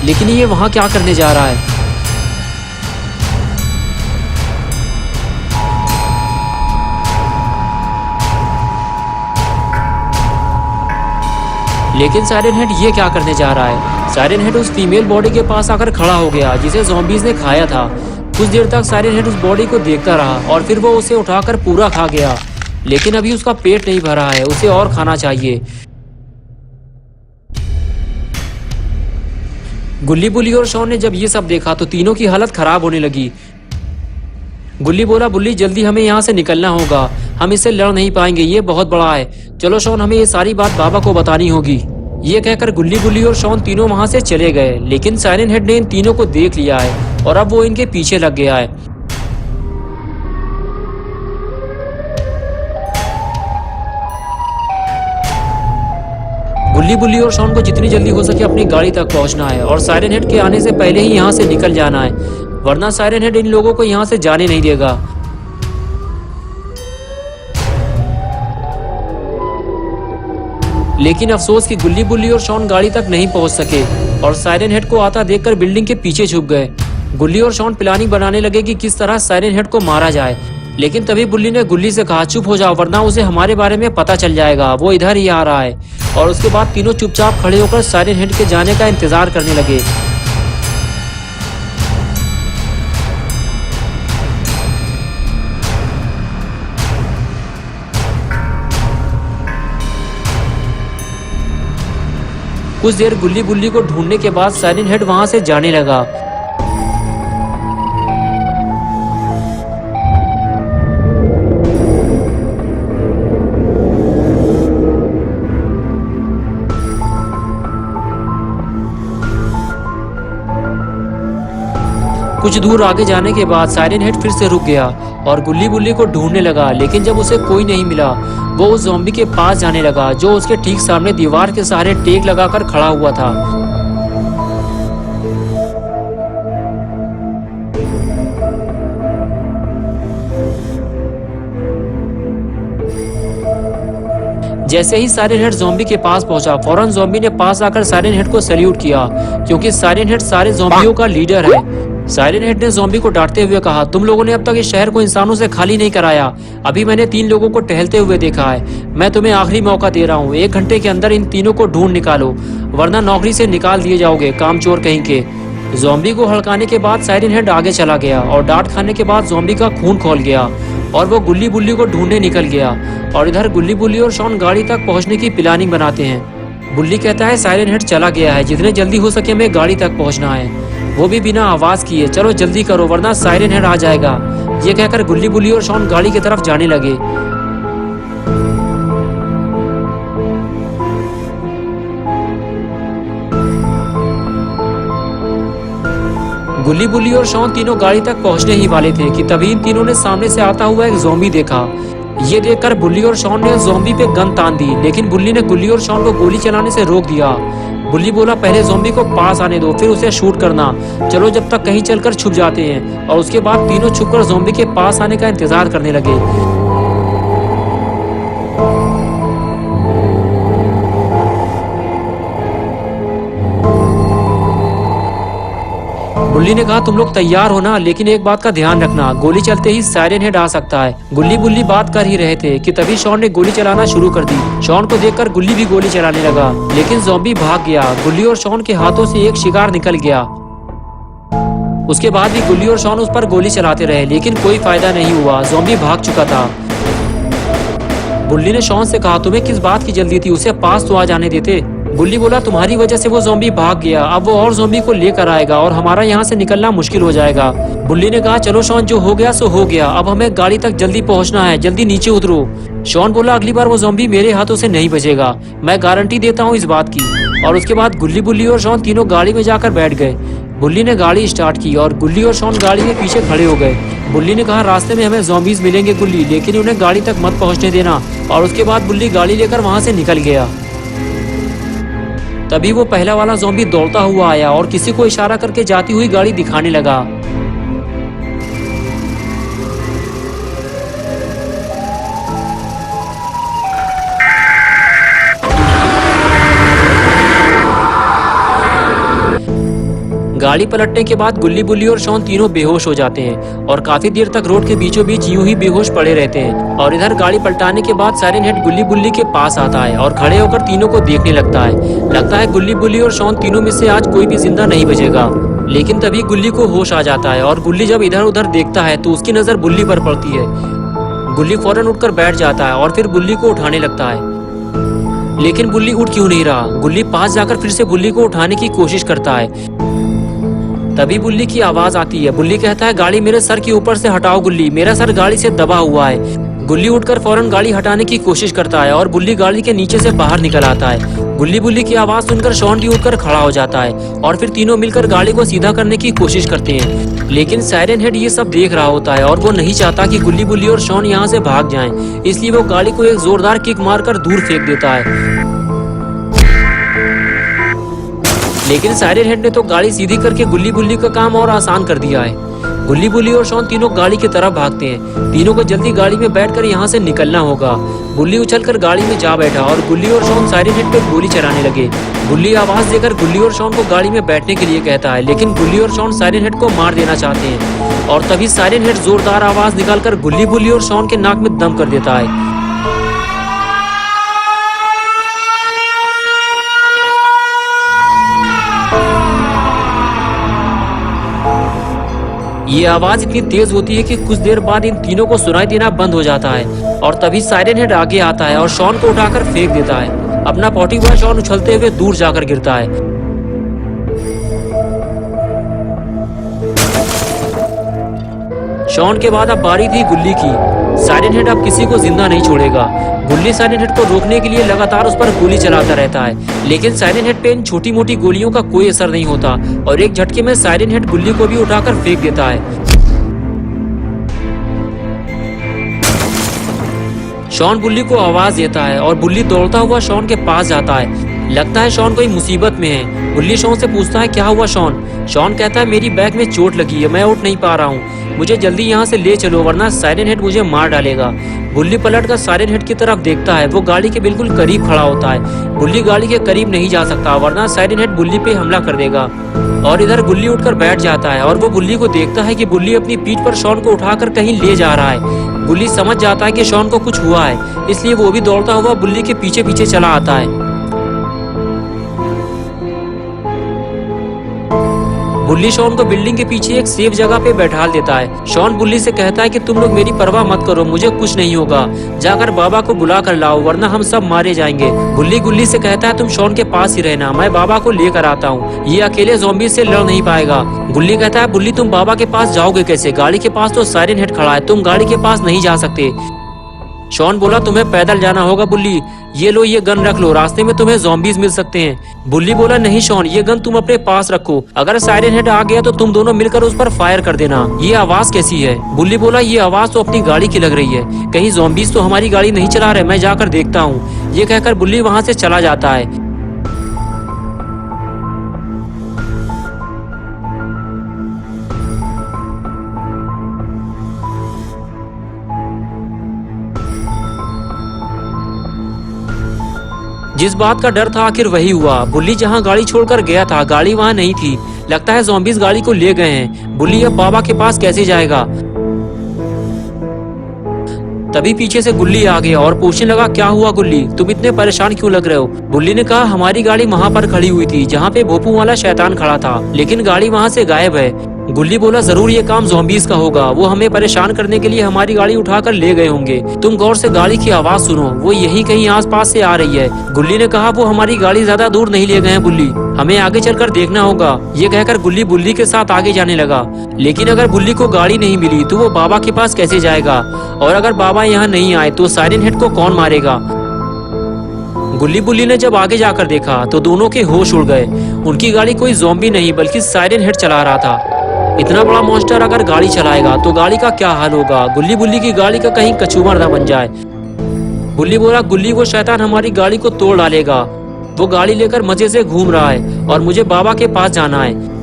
लेकिन ये वहाँ क्या करने जा रहा है। लेकिन साइरन हेड ये क्या करने जा रहा है। साइरन हेड उस फीमेल बॉडी के पास आकर खड़ा हो गया जिसे ज़ॉम्बीज ने खाया था। कुछ देर तक साइरन हेड उस बॉडी को देखता रहा और फिर वो उसे उठाकर पूरा खा गया, लेकिन अभी उसका पेट नहीं भरा है, उसे और खाना चाहिए। गुल्ली बुल्ली और शॉन ने जब ये सब देखा तो तीनों की हालत खराब होने लगी। गुल्ली बोला, बुल्ली जल्दी हमें यहाँ से निकलना होगा, हम इससे लड़ नहीं पाएंगे, ये बहुत बड़ा है। चलो शॉन, हमें ये सारी बात बाबा को बतानी होगी। ये कहकर गुल्ली बुल्ली और शॉन तीनों वहाँ से चले गए, लेकिन साइरन हेड ने इन तीनों को देख लिया है और अब वो इनके पीछे लग गया है। गुल्ली बुल्ली और शॉन को जितनी जल्दी हो सके अपनी गाड़ी तक पहुंचना है और साइरन हेड के आने से पहले ही यहाँ से निकल जाना है, वरना साइरन हेड इन लोगों को यहाँ से जाने नहीं देगा। लेकिन अफसोस कि गुल्ली बुल्ली और शॉन गाड़ी तक नहीं पहुंच सके और साइरन हेड को आता देखकर बिल्डिंग के पीछे छुप गए। गुल्ली और शॉन प्लानिंग बनाने लगे कि किस तरह साइरन हेड को मारा जाए, लेकिन तभी बुल्ली ने गुल्ली से कहा, चुप हो जाओ वरना उसे हमारे बारे में पता चल जाएगा, वो इधर ही आ रहा है। और उसके बाद तीनों चुपचाप खड़े होकर साइरन हेड के जाने का इंतजार करने लगे। कुछ देर गुल्ली बुल्ली को ढूंढने के बाद साइरन हेड वहां से जाने लगा। कुछ दूर आगे जाने के बाद साइरन हेड फिर से रुक गया और गुल्ली बुल्ली को ढूंढने लगा, लेकिन जब उसे कोई नहीं मिला वो उस ज़ॉम्बी के पास जाने लगा जो उसके ठीक सामने दीवार के सहारे टेक लगाकर खड़ा हुआ था। जैसे ही साइरन हेड ज़ॉम्बी के पास पहुंचा, फौरन ज़ॉम्बी ने पास आकर साइरन हेड को सैल्यूट किया, क्योंकि साइरन हेड सारे ज़ॉम्बियों का लीडर है। साइरन हेड ने ज़ॉम्बी को डांटते हुए कहा, तुम लोगों ने अब तक इस शहर को इंसानों से खाली नहीं कराया। अभी मैंने 3 लोगों को टहलते हुए देखा है। मैं तुम्हें आखिरी मौका दे रहा हूँ, 1 घंटे के अंदर इन तीनों को ढूंढ निकालो, वरना नौकरी से निकाल दिए जाओगे, कामचोर कहीं के। ज़ॉम्बी को हड़काने के बाद साइरन हेड आगे चला गया और डांट खाने के बाद ज़ॉम्बी का खून खौल गया और वो गुल्ली बुल्ली को ढूंढने निकल गया। और इधर गुल्ली बुल्ली और शॉन गाड़ी तक पहुंचने की प्लानिंग बनाते हैं। बुल्ली कहता है साइरन हेड चला गया है, जितने जल्दी हो सके हमें गाड़ी तक पहुंचना है, वो भी बिना आवाज किए। चलो जल्दी करो वरना साइरन हेड आ जाएगा। ये कहकर गुल्ली बुल्ली और शॉन गाड़ी की तरफ जाने लगे। गुल्ली बुल्ली और शॉन तीनों गाड़ी तक पहुंचने ही वाले थे कि तभी इन तीनों ने सामने से आता हुआ एक ज़ॉम्बी देखा। ये देखकर बुल्ली और शॉन ने ज़ॉम्बी पे गन तान दी, लेकिन बुल्ली ने गुल्ली और शॉन को गोली चलाने से रोक दिया। बुल्ली बोला पहले ज़ॉम्बी को पास आने दो, फिर उसे शूट करना। चलो जब तक कहीं चलकर छुप जाते हैं। और उसके बाद तीनों छुपकर ज़ॉम्बी के पास आने का इंतजार करने लगे। गुल्ली ने कहा तुम लोग तैयार हो ना, लेकिन एक बात का ध्यान रखना, गोली चलते ही साइरन हेड आ सकता है। गुल्ली बुल्ली बात कर ही रहे थे कि तभी शॉन ने गोली चलाना शुरू कर दी। शॉन को देखकर गुल्ली भी गोली चलाने लगा, लेकिन ज़ॉम्बी भाग गया। गुल्ली और शॉन के हाथों से एक शिकार निकल गया। उसके बाद भी गुल्ली और शॉन उस पर गोली चलाते रहे, लेकिन कोई फायदा नहीं हुआ, ज़ॉम्बी भाग चुका था। गुल्ली ने शॉन से कहा तुम्हें किस बात की जल्दी थी, उसे पास तो आ जाने देते। गुल्ली बोला तुम्हारी वजह से वो ज़ॉम्बी भाग गया, अब वो और ज़ॉम्बी को लेकर आएगा और हमारा यहाँ से निकलना मुश्किल हो जाएगा। बुल्ली ने कहा चलो शॉन, जो हो गया सो हो गया, अब हमें गाड़ी तक जल्दी पहुँचना है, जल्दी नीचे उतरो। शॉन बोला अगली बार वो ज़ॉम्बी मेरे हाथों से नहीं बचेगा, मैं गारंटी देता हूँ इस बात की। और उसके बाद गुल्ली बुल्ली और शॉन तीनों गाड़ी में जाकर बैठ गए। बुल्ली ने गाड़ी स्टार्ट की और गुल्ली और शॉन गाड़ी के पीछे खड़े हो गए। बुल्ली ने कहा रास्ते में हमें ज़ॉम्बीज मिलेंगे गुल्ली, लेकिन उन्हें गाड़ी तक मत पहुँचने देना। और उसके बाद बुल्ली गाड़ी लेकर वहाँ से निकल गया। तभी वो पहला वाला ज़ॉम्बी दौड़ता हुआ आया और किसी को इशारा करके जाती हुई गाड़ी दिखाने लगा। गाड़ी पलटने के बाद गुल्ली बुल्ली और शॉन तीनों बेहोश हो जाते हैं और काफी देर तक रोड के बीचों बीच यूं ही बेहोश पड़े रहते हैं। और इधर गाड़ी पलटाने के बाद साइरन हेड गुल्ली बुल्ली के पास आता है और खड़े होकर तीनों को देखने लगता है। लगता है गुल्ली बुल्ली और शॉन तीनों में से आज कोई भी जिंदा नहीं बचेगा। लेकिन तभी गुल्ली को होश आ जाता है और गुल्ली जब इधर उधर देखता है तो उसकी नजर बुल्ली पर पड़ती है। गुल्ली फौरन उठकर बैठ जाता है और फिर बुल्ली को उठाने लगता है, लेकिन बुल्ली उठ क्यों नहीं रहा। गुल्ली पास जाकर फिर से बुल्ली को उठाने की कोशिश करता है। तभी बुल्ली की आवाज आती है। बुल्ली कहता है गाड़ी मेरे सर के ऊपर से हटाओ गुल्ली, मेरा सर गाड़ी से दबा हुआ है। गुल्ली उठकर फौरन गाड़ी हटाने की कोशिश करता है और बुल्ली गाड़ी के नीचे से बाहर निकल आता है। गुल्ली बुल्ली की आवाज सुनकर शॉन भी उठकर खड़ा हो जाता है और फिर तीनों मिलकर गाड़ी को सीधा करने की कोशिश करते हैं। लेकिन साइरन हेड ये सब देख रहा होता है और वो नहीं चाहता कि गुल्ली बुल्ली और शॉन यहाँ से भाग जाएं, इसलिए वो गाड़ी को एक जोरदार किक मारकर दूर फेंक देता है। लेकिन साइरन हेड ने तो गाड़ी सीधी करके गुल्ली बुल्ली का काम और आसान कर दिया है। गुल्ली बुल्ली और शॉन तीनों गाड़ी की तरफ भागते हैं। तीनों को जल्दी गाड़ी में बैठकर यहाँ से निकलना होगा। बुल्ली उछलकर गाड़ी में जा बैठा और गुल्ली और शॉन साइरन हेड पे गोली चलाने लगे। बुल्ली आवाज देकर गुल्ली और शॉन को गाड़ी में बैठने के लिए कहता है, लेकिन गुल्ली और शॉन साइरन हेड को मार देना चाहते हैं। और तभी साइरन हेड जोरदार आवाज निकालकर गुल्ली बुल्ली और शॉन के नाक में दम कर देता है। ये आवाज इतनी तेज होती है कि कुछ देर बाद इन तीनों को सुनाई देना बंद हो जाता है। और तभी साइरन हेड आगे आता है और शॉन को उठाकर फेंक देता है। अपना पॉटी बॉय शॉन उछलते हुए दूर जाकर गिरता है। शॉन के बाद अब बारी थी गुल्ली की। साइरन हेड अब किसी को जिंदा नहीं छोड़ेगा। गुल्ली साइरन हेड को रोकने के लिए लगातार उस पर गोली चलाता रहता है, लेकिन साइरन हेड पे इन छोटी मोटी गोलियों का कोई असर नहीं होता और एक झटके में साइरन हेड गुल्ली को भी उठाकर फेंक देता है। शॉन बुल्ली को आवाज देता है और बुल्ली दौड़ता हुआ शॉन के पास जाता है। लगता है शॉन कोई मुसीबत में है। बुल्ली शॉन से पूछता है क्या हुआ शॉन। शॉन कहता है मेरी बैक में चोट लगी है, मैं उठ नहीं पा रहा हूँ, मुझे जल्दी यहाँ से ले चलो वरना साइरन हेड मुझे मार डालेगा। बुल्ली पलटकर साइरन हेड की तरफ देखता है। वो गाड़ी के बिल्कुल करीब खड़ा होता है। बुल्ली गाड़ी के करीब नहीं जा सकता वरना साइरन हेड बुल्ली पे हमला कर देगा। और इधर गुल्ली उठकर बैठ जाता है और वो बुल्ली को देखता है कि बुल्ली अपनी पीठ पर शॉन को उठाकर कहीं ले जा रहा है। बुल्ली समझ जाता है कि शॉन को कुछ हुआ है, इसलिए वो भी दौड़ता हुआ बुल्ली के पीछे पीछे चला आता है। बुल्ली शॉन को बिल्डिंग के पीछे एक सेफ जगह पे बैठा देता है। शॉन बुल्ली से कहता है कि तुम लोग मेरी परवाह मत करो, मुझे कुछ नहीं होगा, जाकर बाबा को बुला कर लाओ वरना हम सब मारे जाएंगे। बुल्ली गुल्ली से कहता है तुम शॉन के पास ही रहना, मैं बाबा को लेकर आता हूँ, ये अकेले ज़ॉम्बी से लड़ नहीं पाएगा। गुल्ली कहता है बुल्ली तुम बाबा के पास जाओगे कैसे, गाड़ी के पास तो साइरन हेड खड़ा है, तुम गाड़ी के पास नहीं जा सकते। शॉन बोला तुम्हें पैदल जाना होगा बुल्ली, ये लो ये गन रख लो, रास्ते में तुम्हें ज़ॉम्बीज मिल सकते हैं। बुल्ली बोला नहीं शॉन, ये गन तुम अपने पास रखो, अगर साइरन हेड आ गया तो तुम दोनों मिलकर उस पर फायर कर देना। ये आवाज कैसी है? बुल्ली बोला ये आवाज तो अपनी गाड़ी की लग रही है, कहीं ज़ॉम्बीज तो हमारी गाड़ी नहीं चला रहे, मैं जाकर देखता हूँ। ये कहकर बुल्ली वहाँ से चला जाता है। जिस बात का डर था आखिर वही हुआ। बुल्ली जहां गाड़ी छोड़कर गया था गाड़ी वहां नहीं थी, लगता है ज़ॉम्बीज गाड़ी को ले गए हैं। बुल्ली अब बाबा के पास कैसे जाएगा? तभी पीछे से गुल्ली आ गया और पूछने लगा क्या हुआ गुल्ली, तुम इतने परेशान क्यों लग रहे हो? बुल्ली ने कहा हमारी गाड़ी वहाँ पर खड़ी हुई थी जहाँ पे भोपू वाला शैतान खड़ा था, लेकिन गाड़ी वहाँ से गायब है। गुल्ली बोला जरूर ये काम ज़ॉम्बीज का होगा, वो हमें परेशान करने के लिए हमारी गाड़ी उठाकर ले गए होंगे। तुम गौर से गाड़ी की आवाज सुनो, वो यही कहीं आसपास से आ रही है। गुल्ली ने कहा वो हमारी गाड़ी ज्यादा दूर नहीं ले गए हैं बुल्ली, हमें आगे चलकर देखना होगा। ये कहकर गुल्ली बुल्ली के साथ आगे जाने लगा, लेकिन अगर बुल्ली को गाड़ी नहीं मिली तो वो बाबा के पास कैसे जाएगा, और अगर बाबा यहाँ नहीं आए तो साइरन हेड को कौन मारेगा? गुल्ली बुल्ली ने जब आगे जाकर देखा तो दोनों के होश उड़ गए। उनकी गाड़ी कोई ज़ॉम्बी नहीं बल्कि साइरन हेड चला रहा था। इतना बड़ा मॉन्स्टर अगर गाड़ी चलाएगा तो गाड़ी का क्या हाल होगा? गुल्ली बुल्ली की गाड़ी का कहीं कचूमर न बन जाए। बुल्ली बोला गुल्ली वो शैतान हमारी गाड़ी को तोड़ डालेगा, वो गाड़ी लेकर मजे से घूम रहा है और मुझे बाबा के पास जाना है।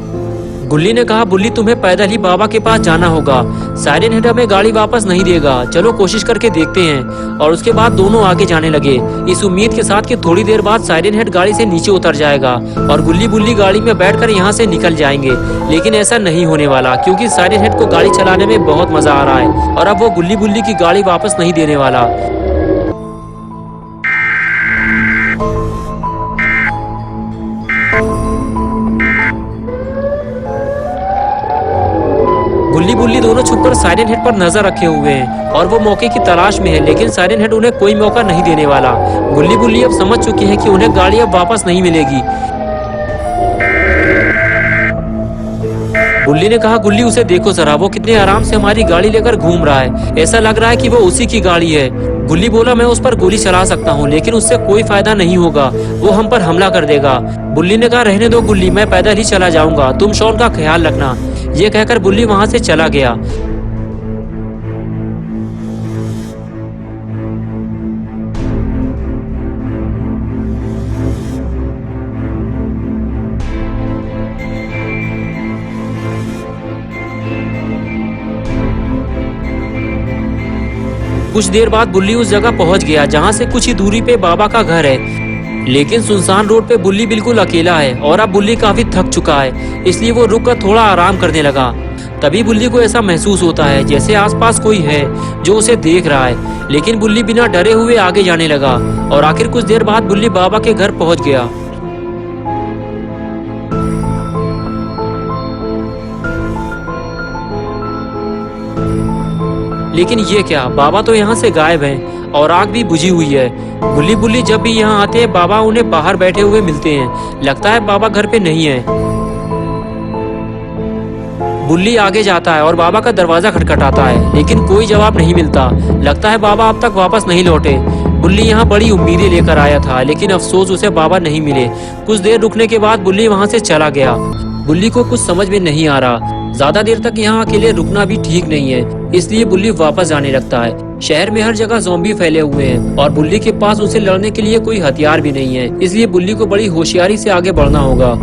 गुल्ली ने कहा बुल्ली तुम्हें पैदल ही बाबा के पास जाना होगा, साइरन हेड हमें गाड़ी वापस नहीं देगा, चलो कोशिश करके देखते हैं। और उसके बाद दोनों आगे जाने लगे, इस उम्मीद के साथ कि थोड़ी देर बाद साइरन हेड गाड़ी से नीचे उतर जाएगा और गुल्ली बुल्ली गाड़ी में बैठकर यहाँ से निकल जाएंगे। लेकिन ऐसा नहीं होने वाला, क्योंकि साइरन हेड को गाड़ी चलाने में बहुत मजा आ रहा है और अब वो गुल्ली बुल्ली की गाड़ी वापस नहीं देने वाला। गुल्ली बुल्ली दोनों छुपकर साइरन हेड पर नजर रखे हुए हैं और वो मौके की तलाश में है, लेकिन साइरन हेड उन्हें कोई मौका नहीं देने वाला। गुल्ली बुल्ली अब समझ चुकी है कि उन्हें गाड़ी अब वापस नहीं मिलेगी। बुल्ली ने कहा गुल्ली उसे देखो जरा, वो कितने आराम से हमारी गाड़ी लेकर घूम रहा है, ऐसा लग रहा है कि वो उसी की गाड़ी है। गुल्ली बोला मैं उस पर गोली चला सकता हूँ, लेकिन उससे कोई फायदा नहीं होगा, वो हम पर हमला कर देगा। बुल्ली ने कहा रहने दो गुल्ली, मैं पैदल ही चला जाऊंगा, तुम शॉन का ख्याल रखना। ये कहकर बुल्ली वहां से चला गया। कुछ देर बाद बुल्ली उस जगह पहुंच गया जहां से कुछ ही दूरी पे बाबा का घर है, लेकिन सुनसान रोड पे बुल्ली बिल्कुल अकेला है और अब बुल्ली काफी थक चुका है, इसलिए वो रुककर थोड़ा आराम करने लगा। तभी बुल्ली को ऐसा महसूस होता है जैसे आसपास कोई है जो उसे देख रहा है, लेकिन बुल्ली बिना डरे हुए आगे जाने लगा और आखिर कुछ देर बाद बुल्ली बाबा के घर पहुंच गया। लेकिन ये क्या, बाबा तो यहाँ से गायब हैं और आग भी बुझी हुई है। गुल्ली बुल्ली जब भी यहाँ आते हैं बाबा उन्हें बाहर बैठे हुए मिलते हैं, लगता है बाबा घर पे नहीं है। बुल्ली आगे जाता है और बाबा का दरवाजा खटखटाता है, लेकिन कोई जवाब नहीं मिलता, लगता है बाबा अब तक वापस नहीं लौटे। बुल्ली यहाँ बड़ी उम्मीदें लेकर आया था, लेकिन अफसोस उसे बाबा नहीं मिले। कुछ देर रुकने के बाद बुल्ली वहाँ से चला गया। बुल्ली को कुछ समझ में नहीं आ रहा, ज्यादा देर तक यहाँ अकेले रुकना भी ठीक नहीं है, इसलिए बुल्ली वापस जाने लगता है। शहर में हर जगह ज़ॉम्बी फैले हुए हैं और बुल्ली के पास उसे लड़ने के लिए कोई हथियार भी नहीं है, इसलिए बुल्ली को बड़ी होशियारी से आगे बढ़ना होगा।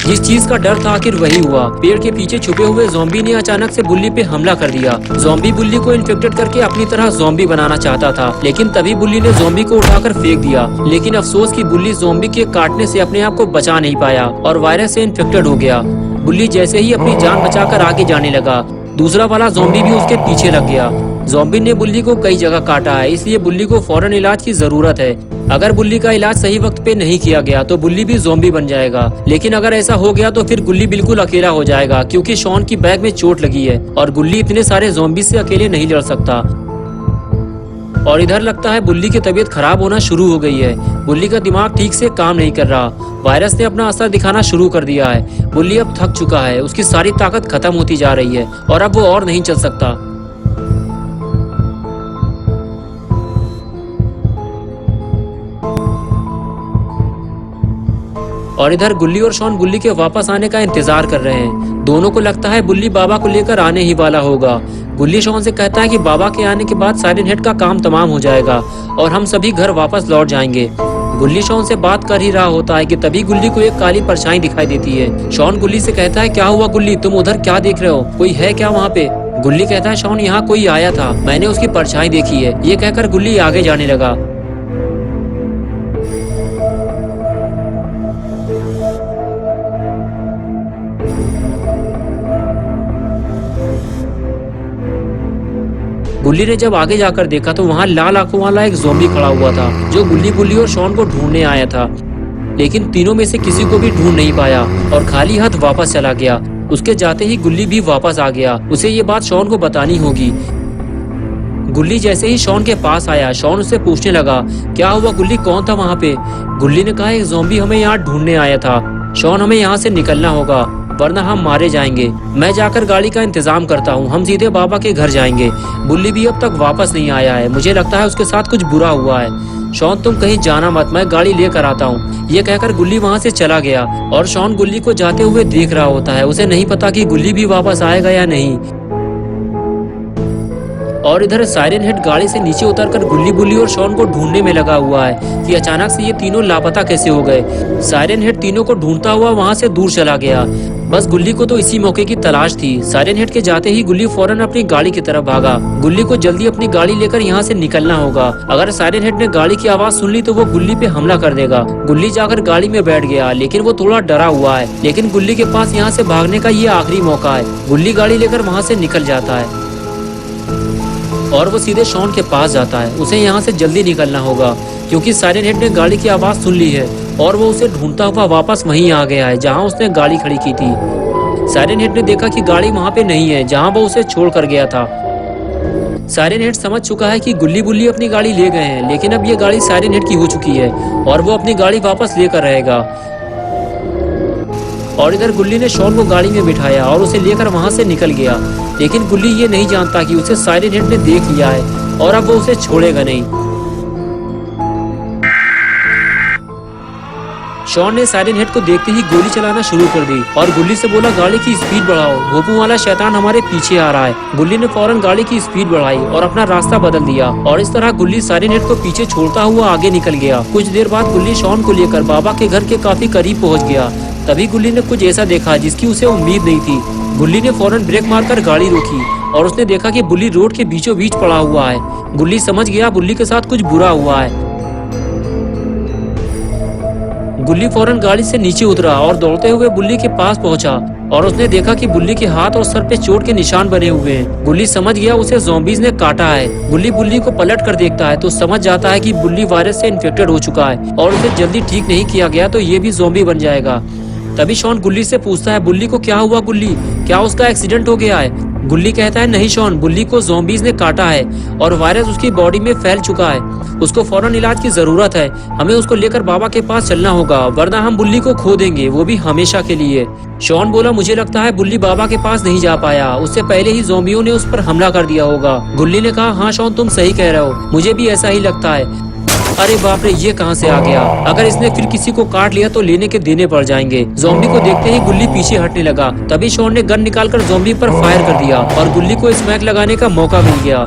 जिस चीज का डर था आखिर वही हुआ। पेड़ के पीछे छुपे हुए ज़ॉम्बी ने अचानक से बुल्ली पे हमला कर दिया। ज़ॉम्बी बुल्ली को इन्फेक्टेड करके अपनी तरह ज़ॉम्बी बनाना चाहता था, लेकिन तभी बुल्ली ने ज़ॉम्बी को उठाकर फेंक दिया। लेकिन अफसोस कि बुल्ली ज़ॉम्बी के काटने से अपने आप को बचा नहीं पाया और वायरस से इन्फेक्टेड हो गया। बुल्ली जैसे ही अपनी जान बचाकर आगे जाने लगा, दूसरा वाला ज़ॉम्बी भी उसके पीछे लग गया। ज़ॉम्बी ने बुल्ली को कई जगह काटा है, इसलिए बुल्ली को फौरन इलाज की जरूरत है। अगर बुल्ली का इलाज सही वक्त पे नहीं किया गया तो बुल्ली भी ज़ॉम्बी बन जाएगा। लेकिन अगर ऐसा हो गया तो फिर गुल्ली बिल्कुल अकेला हो जाएगा, क्योंकि शॉन की बैग में चोट लगी है और गुल्ली इतने सारे ज़ॉम्बी से अकेले नहीं लड़ सकता। और इधर लगता है बुल्ली की तबीयत खराब होना शुरू हो गई है। बुल्ली का दिमाग ठीक से काम नहीं कर रहा। वायरस ने अपना असर दिखाना शुरू कर दिया है। बुल्ली अब थक चुका है, उसकी सारी ताकत खत्म होती जा रही है और अब वो और नहीं चल सकता। और इधर गुल्ली और शॉन बुल्ली के वापस आने का इंतजार कर रहे हैं। दोनों को लगता है बुल्ली बाबा को लेकर आने ही वाला होगा। गुल्ली शॉन से कहता है कि बाबा के आने के बाद साइरन हेड का काम तमाम हो जाएगा और हम सभी घर वापस लौट जाएंगे। गुल्ली शॉन से बात कर ही रहा होता है कि तभी गुल्ली को एक काली परछाई दिखाई देती है। शॉन गुल्ली से कहता है, क्या हुआ गुल्ली, तुम उधर क्या देख रहे हो, कोई है क्या वहाँ पे? गुल्ली कहता है, शॉन यहाँ कोई आया था, मैंने उसकी परछाई देखी है। ये कहकर गुल्ली आगे जाने लगा। गुल्ली ने जब आगे जाकर देखा तो वहाँ लाल आंखों वाला एक ज़ॉम्बी खड़ा हुआ था, जो गुल्ली और शॉन को ढूंढने आया था। लेकिन तीनों में से किसी को भी ढूंढ नहीं पाया और खाली हाथ वापस चला गया। उसके जाते ही गुल्ली भी वापस आ गया। उसे ये बात शॉन को बतानी होगी। गुल्ली जैसे ही शॉन के पास आया, शॉन उससे पूछने लगा, क्या हुआ गुल्ली, कौन था वहाँ पे? गुल्ली ने कहा, एक ज़ॉम्बी हमें यहाँ ढूंढने आया था। शॉन, हमें यहाँ से निकलना होगा वरना हम मारे जाएंगे। मैं जाकर गाड़ी का इंतजाम करता हूँ, हम सीधे बाबा के घर जाएंगे। बुल्ली भी अब तक वापस नहीं आया है, मुझे लगता है उसके साथ कुछ बुरा हुआ है। शॉन, तुम कहीं जाना मत, मैं गाड़ी लेकर आता हूँ। ये कहकर गुल्ली वहाँ से चला गया और शॉन गुल्ली को जाते हुए देख रहा होता है। उसे नहीं पता कि गुल्ली भी वापस आएगा या नहीं। और इधर साइरन हेड गाड़ी से नीचे उतरकर बुल्ली और शॉन को ढूंढने में लगा हुआ है कि अचानक से ये तीनों लापता कैसे हो गए। साइरन हेड तीनों को ढूंढता हुआ वहां से दूर चला गया। बस गुल्ली को तो इसी मौके की तलाश थी। साइरन हेड के जाते ही गुल्ली फौरन अपनी गाड़ी की तरफ भागा। गुल्ली को जल्दी अपनी गाड़ी लेकर यहाँ से निकलना होगा। अगर साइरन हेड ने गाड़ी की आवाज सुन ली तो वो गुल्ली पे हमला कर देगा। गुल्ली जाकर गाड़ी में बैठ गया, लेकिन वो थोड़ा डरा हुआ है। लेकिन गुल्ली के पास यहाँ से भागने का ये आखिरी मौका है। गुल्ली गाड़ी लेकर वहाँ से निकल जाता है और वो सीधे शॉन के पास जाता है। उसे यहाँ से जल्दी निकलना होगा क्योंकि साइरन हेड ने गाड़ी की आवाज सुन ली है और वो उसे ढूंढता हुआ वापस वहीं आ गया है जहाँ उसने गाड़ी खड़ी की थी। साइरन हेड ने देखा कि गाड़ी वहाँ पे नहीं है जहाँ वो उसे छोड़ कर गया था। साइरन हेड समझ चुका है कि बुल्ली अपनी गाड़ी ले गए हैं, लेकिन अब ये गाड़ी साइरन हेड की हो चुकी है और वो अपनी गाड़ी वापस लेकर रहेगा। और इधर गुल्ली ने शॉन को गाड़ी में बिठाया और उसे लेकर वहां से निकल गया। लेकिन गुल्ली ये नहीं जानता कि उसे साइरन हेड ने देख लिया है और अब वो उसे छोड़ेगा नहीं। शॉन ने साइरन हेड को देखते ही गोली चलाना शुरू कर दी और गुल्ली से बोला, गाड़ी की स्पीड बढ़ाओ, भोपू वाला शैतान हमारे पीछे आ रहा है। गुल्ली ने फौरन गाड़ी की स्पीड बढ़ाई और अपना रास्ता बदल दिया और इस तरह गुल्ली साइरन हेड को पीछे छोड़ता हुआ आगे निकल गया। कुछ देर बाद गुल्ली शॉन को लेकर बाबा के घर के काफी करीब पहुँच गया। तभी गुल्ली ने कुछ ऐसा देखा जिसकी उसे उम्मीद नहीं थी। गुल्ली ने फौरन ब्रेक मारकर गाड़ी रोकी और उसने देखा कि बुल्ली रोड के बीचों बीच पड़ा हुआ है। गुल्ली समझ गया बुल्ली के साथ कुछ बुरा हुआ है। गुल्ली फौरन गाड़ी से नीचे उतरा और दौड़ते हुए बुल्ली के पास पहुंचा और उसने देखा कि बुल्ली के हाथ और सर पे चोट के निशान बने हुए हैं। गुल्ली समझ गया उसे ज़ॉम्बीज़ ने काटा है। गुल्ली बुल्ली को पलट कर देखता है तो समझ जाता है कि बुल्ली वायरस से इन्फेक्टेड हो चुका है और उसे जल्दी ठीक नहीं किया गया तो ये भी ज़ॉम्बी बन जाएगा। तभी शॉन गुल्ली से पूछता है, बुल्ली को क्या हुआ गुल्ली, क्या उसका एक्सीडेंट हो गया है? गुल्ली कहता है, नहीं शॉन, बुल्ली को ज़ॉम्बीज़ ने काटा है और वायरस उसकी बॉडी में फैल चुका है। उसको फौरन इलाज की जरूरत है। हमें उसको लेकर बाबा के पास चलना होगा वरना हम बुल्ली को खो देंगे, वो भी हमेशा के लिए। शॉन बोला, मुझे लगता है बुल्ली बाबा के पास नहीं जा पाया, उससे पहले ही ज़ॉम्बियों ने उस पर हमला कर दिया होगा। गुल्ली ने कहा, हाँ शॉन, तुम सही कह रहे हो, मुझे भी ऐसा ही लगता है। अरे बाप रे, ये कहां से आ गया? अगर इसने फिर किसी को काट लिया तो लेने के देने पड़ जाएंगे। ज़ॉम्बी को देखते ही गुल्ली पीछे हटने लगा। तभी शॉन ने गन निकालकर ज़ॉम्बी पर फायर कर दिया और गुल्ली को स्मैक लगाने का मौका मिल गया।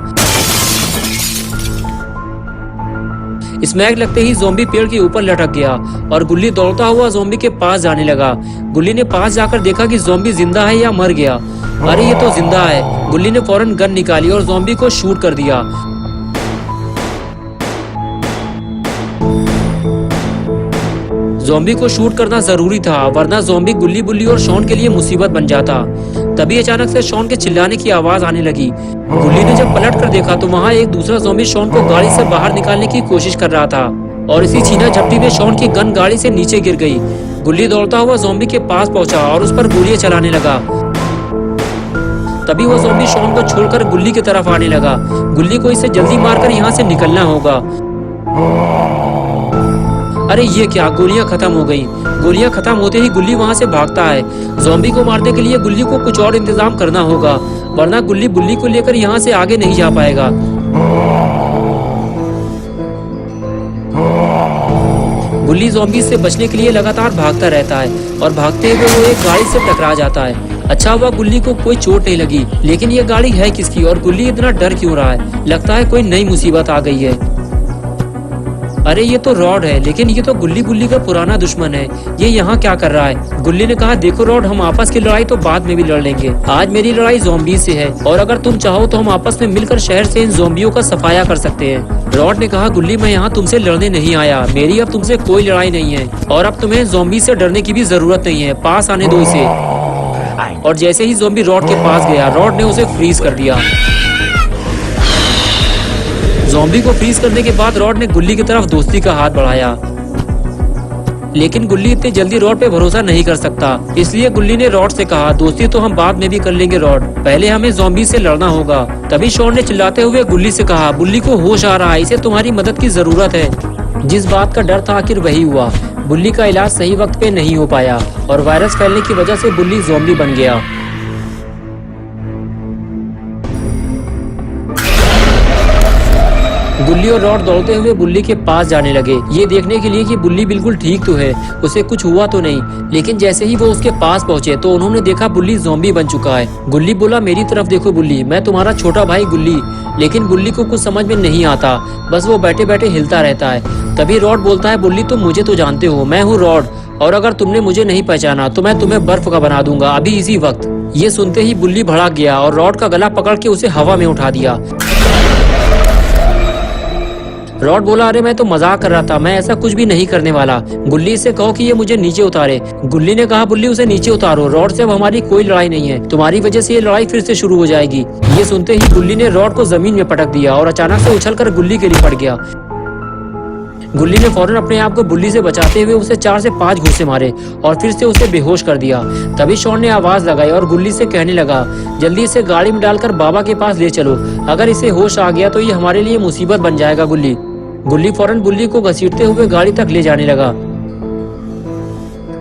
स्मैक लगते ही ज़ॉम्बी पेड़ के ऊपर लटक गया और गुल्ली दौड़ता हुआ ज़ॉम्बी के पास जाने लगा। गुल्ली ने पास जाकर देखा कि ज़ॉम्बी जिंदा है या मर गया। अरे ये तो जिंदा है। गुल्ली ने फौरन गन निकाली और ज़ॉम्बी को शूट कर दिया। ज़ॉम्बी को शूट करना जरूरी था वरना ज़ॉम्बी गुल्ली और शॉन के लिए मुसीबत बन जाता। तभी अचानक से शॉन के चिल्लाने की आवाज आने लगी। गुल्ली ने जब पलट कर देखा तो वहाँ एक दूसरा ज़ॉम्बी शॉन को गाड़ी से बाहर निकालने की कोशिश कर रहा था और इसी छीना झपटी में शॉन की गन गाड़ी से नीचे गिर गई। गुल्ली दौड़ता हुआ ज़ॉम्बी के पास पहुंचा और उस पर गोलियां चलाने लगा। तभी वो ज़ॉम्बी शॉन को छोड़कर गुल्ली की तरफ आने लगा। गुल्ली को इसे जल्दी मारकर यहाँ से निकलना होगा। अरे ये क्या, गोलियां खत्म हो गई। गोलियां खत्म होते ही गुल्ली वहां से भागता है। ज़ॉम्बी को मारने के लिए गुल्ली को कुछ और इंतजाम करना होगा, वरना गुल्ली बुल्ली को लेकर यहाँ से आगे नहीं जा पाएगा। गुल्ली ज़ॉम्बी से बचने के लिए लगातार भागता रहता है और भागते हुए वो एक गाड़ी से टकरा जाता है। अच्छा हुआ गुल्ली को कोई चोट नहीं लगी, लेकिन ये गाड़ी है किसकी और गुल्ली इतना डर क्यों रहा है? लगता है कोई नई मुसीबत आ गई है। अरे ये तो रॉड है, लेकिन ये तो गुल्ली बुल्ली का पुराना दुश्मन है। ये यहाँ क्या कर रहा है? गुल्ली ने कहा, देखो रॉड, हम आपस की लड़ाई तो बाद में भी लड़ लेंगे। आज मेरी लड़ाई ज़ॉम्बी से है और अगर तुम चाहो तो हम आपस में मिलकर शहर से इन ज़ॉम्बियों का सफाया कर सकते हैं। रॉड ने कहा, गुल्ली मैं यहाँ तुमसे लड़ने नहीं आया, मेरी अब तुमसे कोई लड़ाई नहीं है और अब तुम्हें ज़ॉम्बी से डरने की भी जरूरत नहीं है। पास आने दो इसे। और जैसे ही ज़ॉम्बी रॉड के पास गया, रॉड ने उसे फ्रीज कर दिया। ज़ॉम्बी को फ्रीज करने के बाद रॉड ने गुल्ली की तरफ दोस्ती का हाथ बढ़ाया, लेकिन गुल्ली इतनी जल्दी रॉड पे भरोसा नहीं कर सकता। इसलिए गुल्ली ने रॉड से कहा, दोस्ती तो हम बाद में भी कर लेंगे रॉड, पहले हमें ज़ॉम्बी से लड़ना होगा। तभी शॉन ने चिल्लाते हुए गुल्ली से कहा, बुल्ली को होश आ रहा है, इसे तुम्हारी मदद की जरूरत है। जिस बात का डर था आखिर वही हुआ। बुल्ली का इलाज सही वक्त पे नहीं हो पाया और वायरस फैलने की वजह से बुल्ली ज़ॉम्बी बन गया। गुल्ली और रॉड दौड़ते हुए बुल्ली के पास जाने लगे, ये देखने के लिए कि बुल्ली बिल्कुल ठीक तो है, उसे कुछ हुआ तो नहीं। लेकिन जैसे ही वो उसके पास पहुंचे तो उन्होंने देखा बुल्ली ज़ॉम्बी बन चुका है। गुल्ली बोला, मेरी तरफ देखो बुल्ली, मैं तुम्हारा छोटा भाई गुल्ली। लेकिन बुल्ली को कुछ समझ में नहीं आता, बस वो बैठे बैठे हिलता रहता है। तभी रॉड बोलता है, बुल्ली तुम मुझे तो जानते हो, मैं हूँ रॉड, और अगर तुमने मुझे नहीं पहचाना तो मैं तुम्हें बर्फ का बना दूंगा अभी इसी वक्त। ये सुनते ही बुल्ली भड़क गया और रॉड का गला पकड़ के उसे हवा में उठा दिया। रॉड बोला, अरे मैं तो मजाक कर रहा था, मैं ऐसा कुछ भी नहीं करने वाला। गुल्ली से कहो कि ये मुझे नीचे उतारे। गुल्ली ने कहा, बुल्ली उसे नीचे उतारो, रॉड से अब हमारी कोई लड़ाई नहीं है, तुम्हारी वजह से ये लड़ाई फिर से शुरू हो जाएगी। ये सुनते ही गुल्ली ने रॉड को जमीन में पटक दिया और अचानक से उछलकर गुल्ली के लिए पड़ गया। गुल्ली ने फौरन अपने आप को बुल्ली से बचाते हुए उसे 4 से 5 घूंसे मारे और फिर से उसे बेहोश कर दिया। तभी शॉन ने आवाज लगाई और गुल्ली से कहने लगा, जल्दी इसे गाड़ी में डालकर बाबा के पास ले चलो, अगर इसे होश आ गया तो ये हमारे लिए मुसीबत बन जाएगा। गुल्ली फौरन बुल्ली को घसीटते हुए गाड़ी तक ले जाने लगा।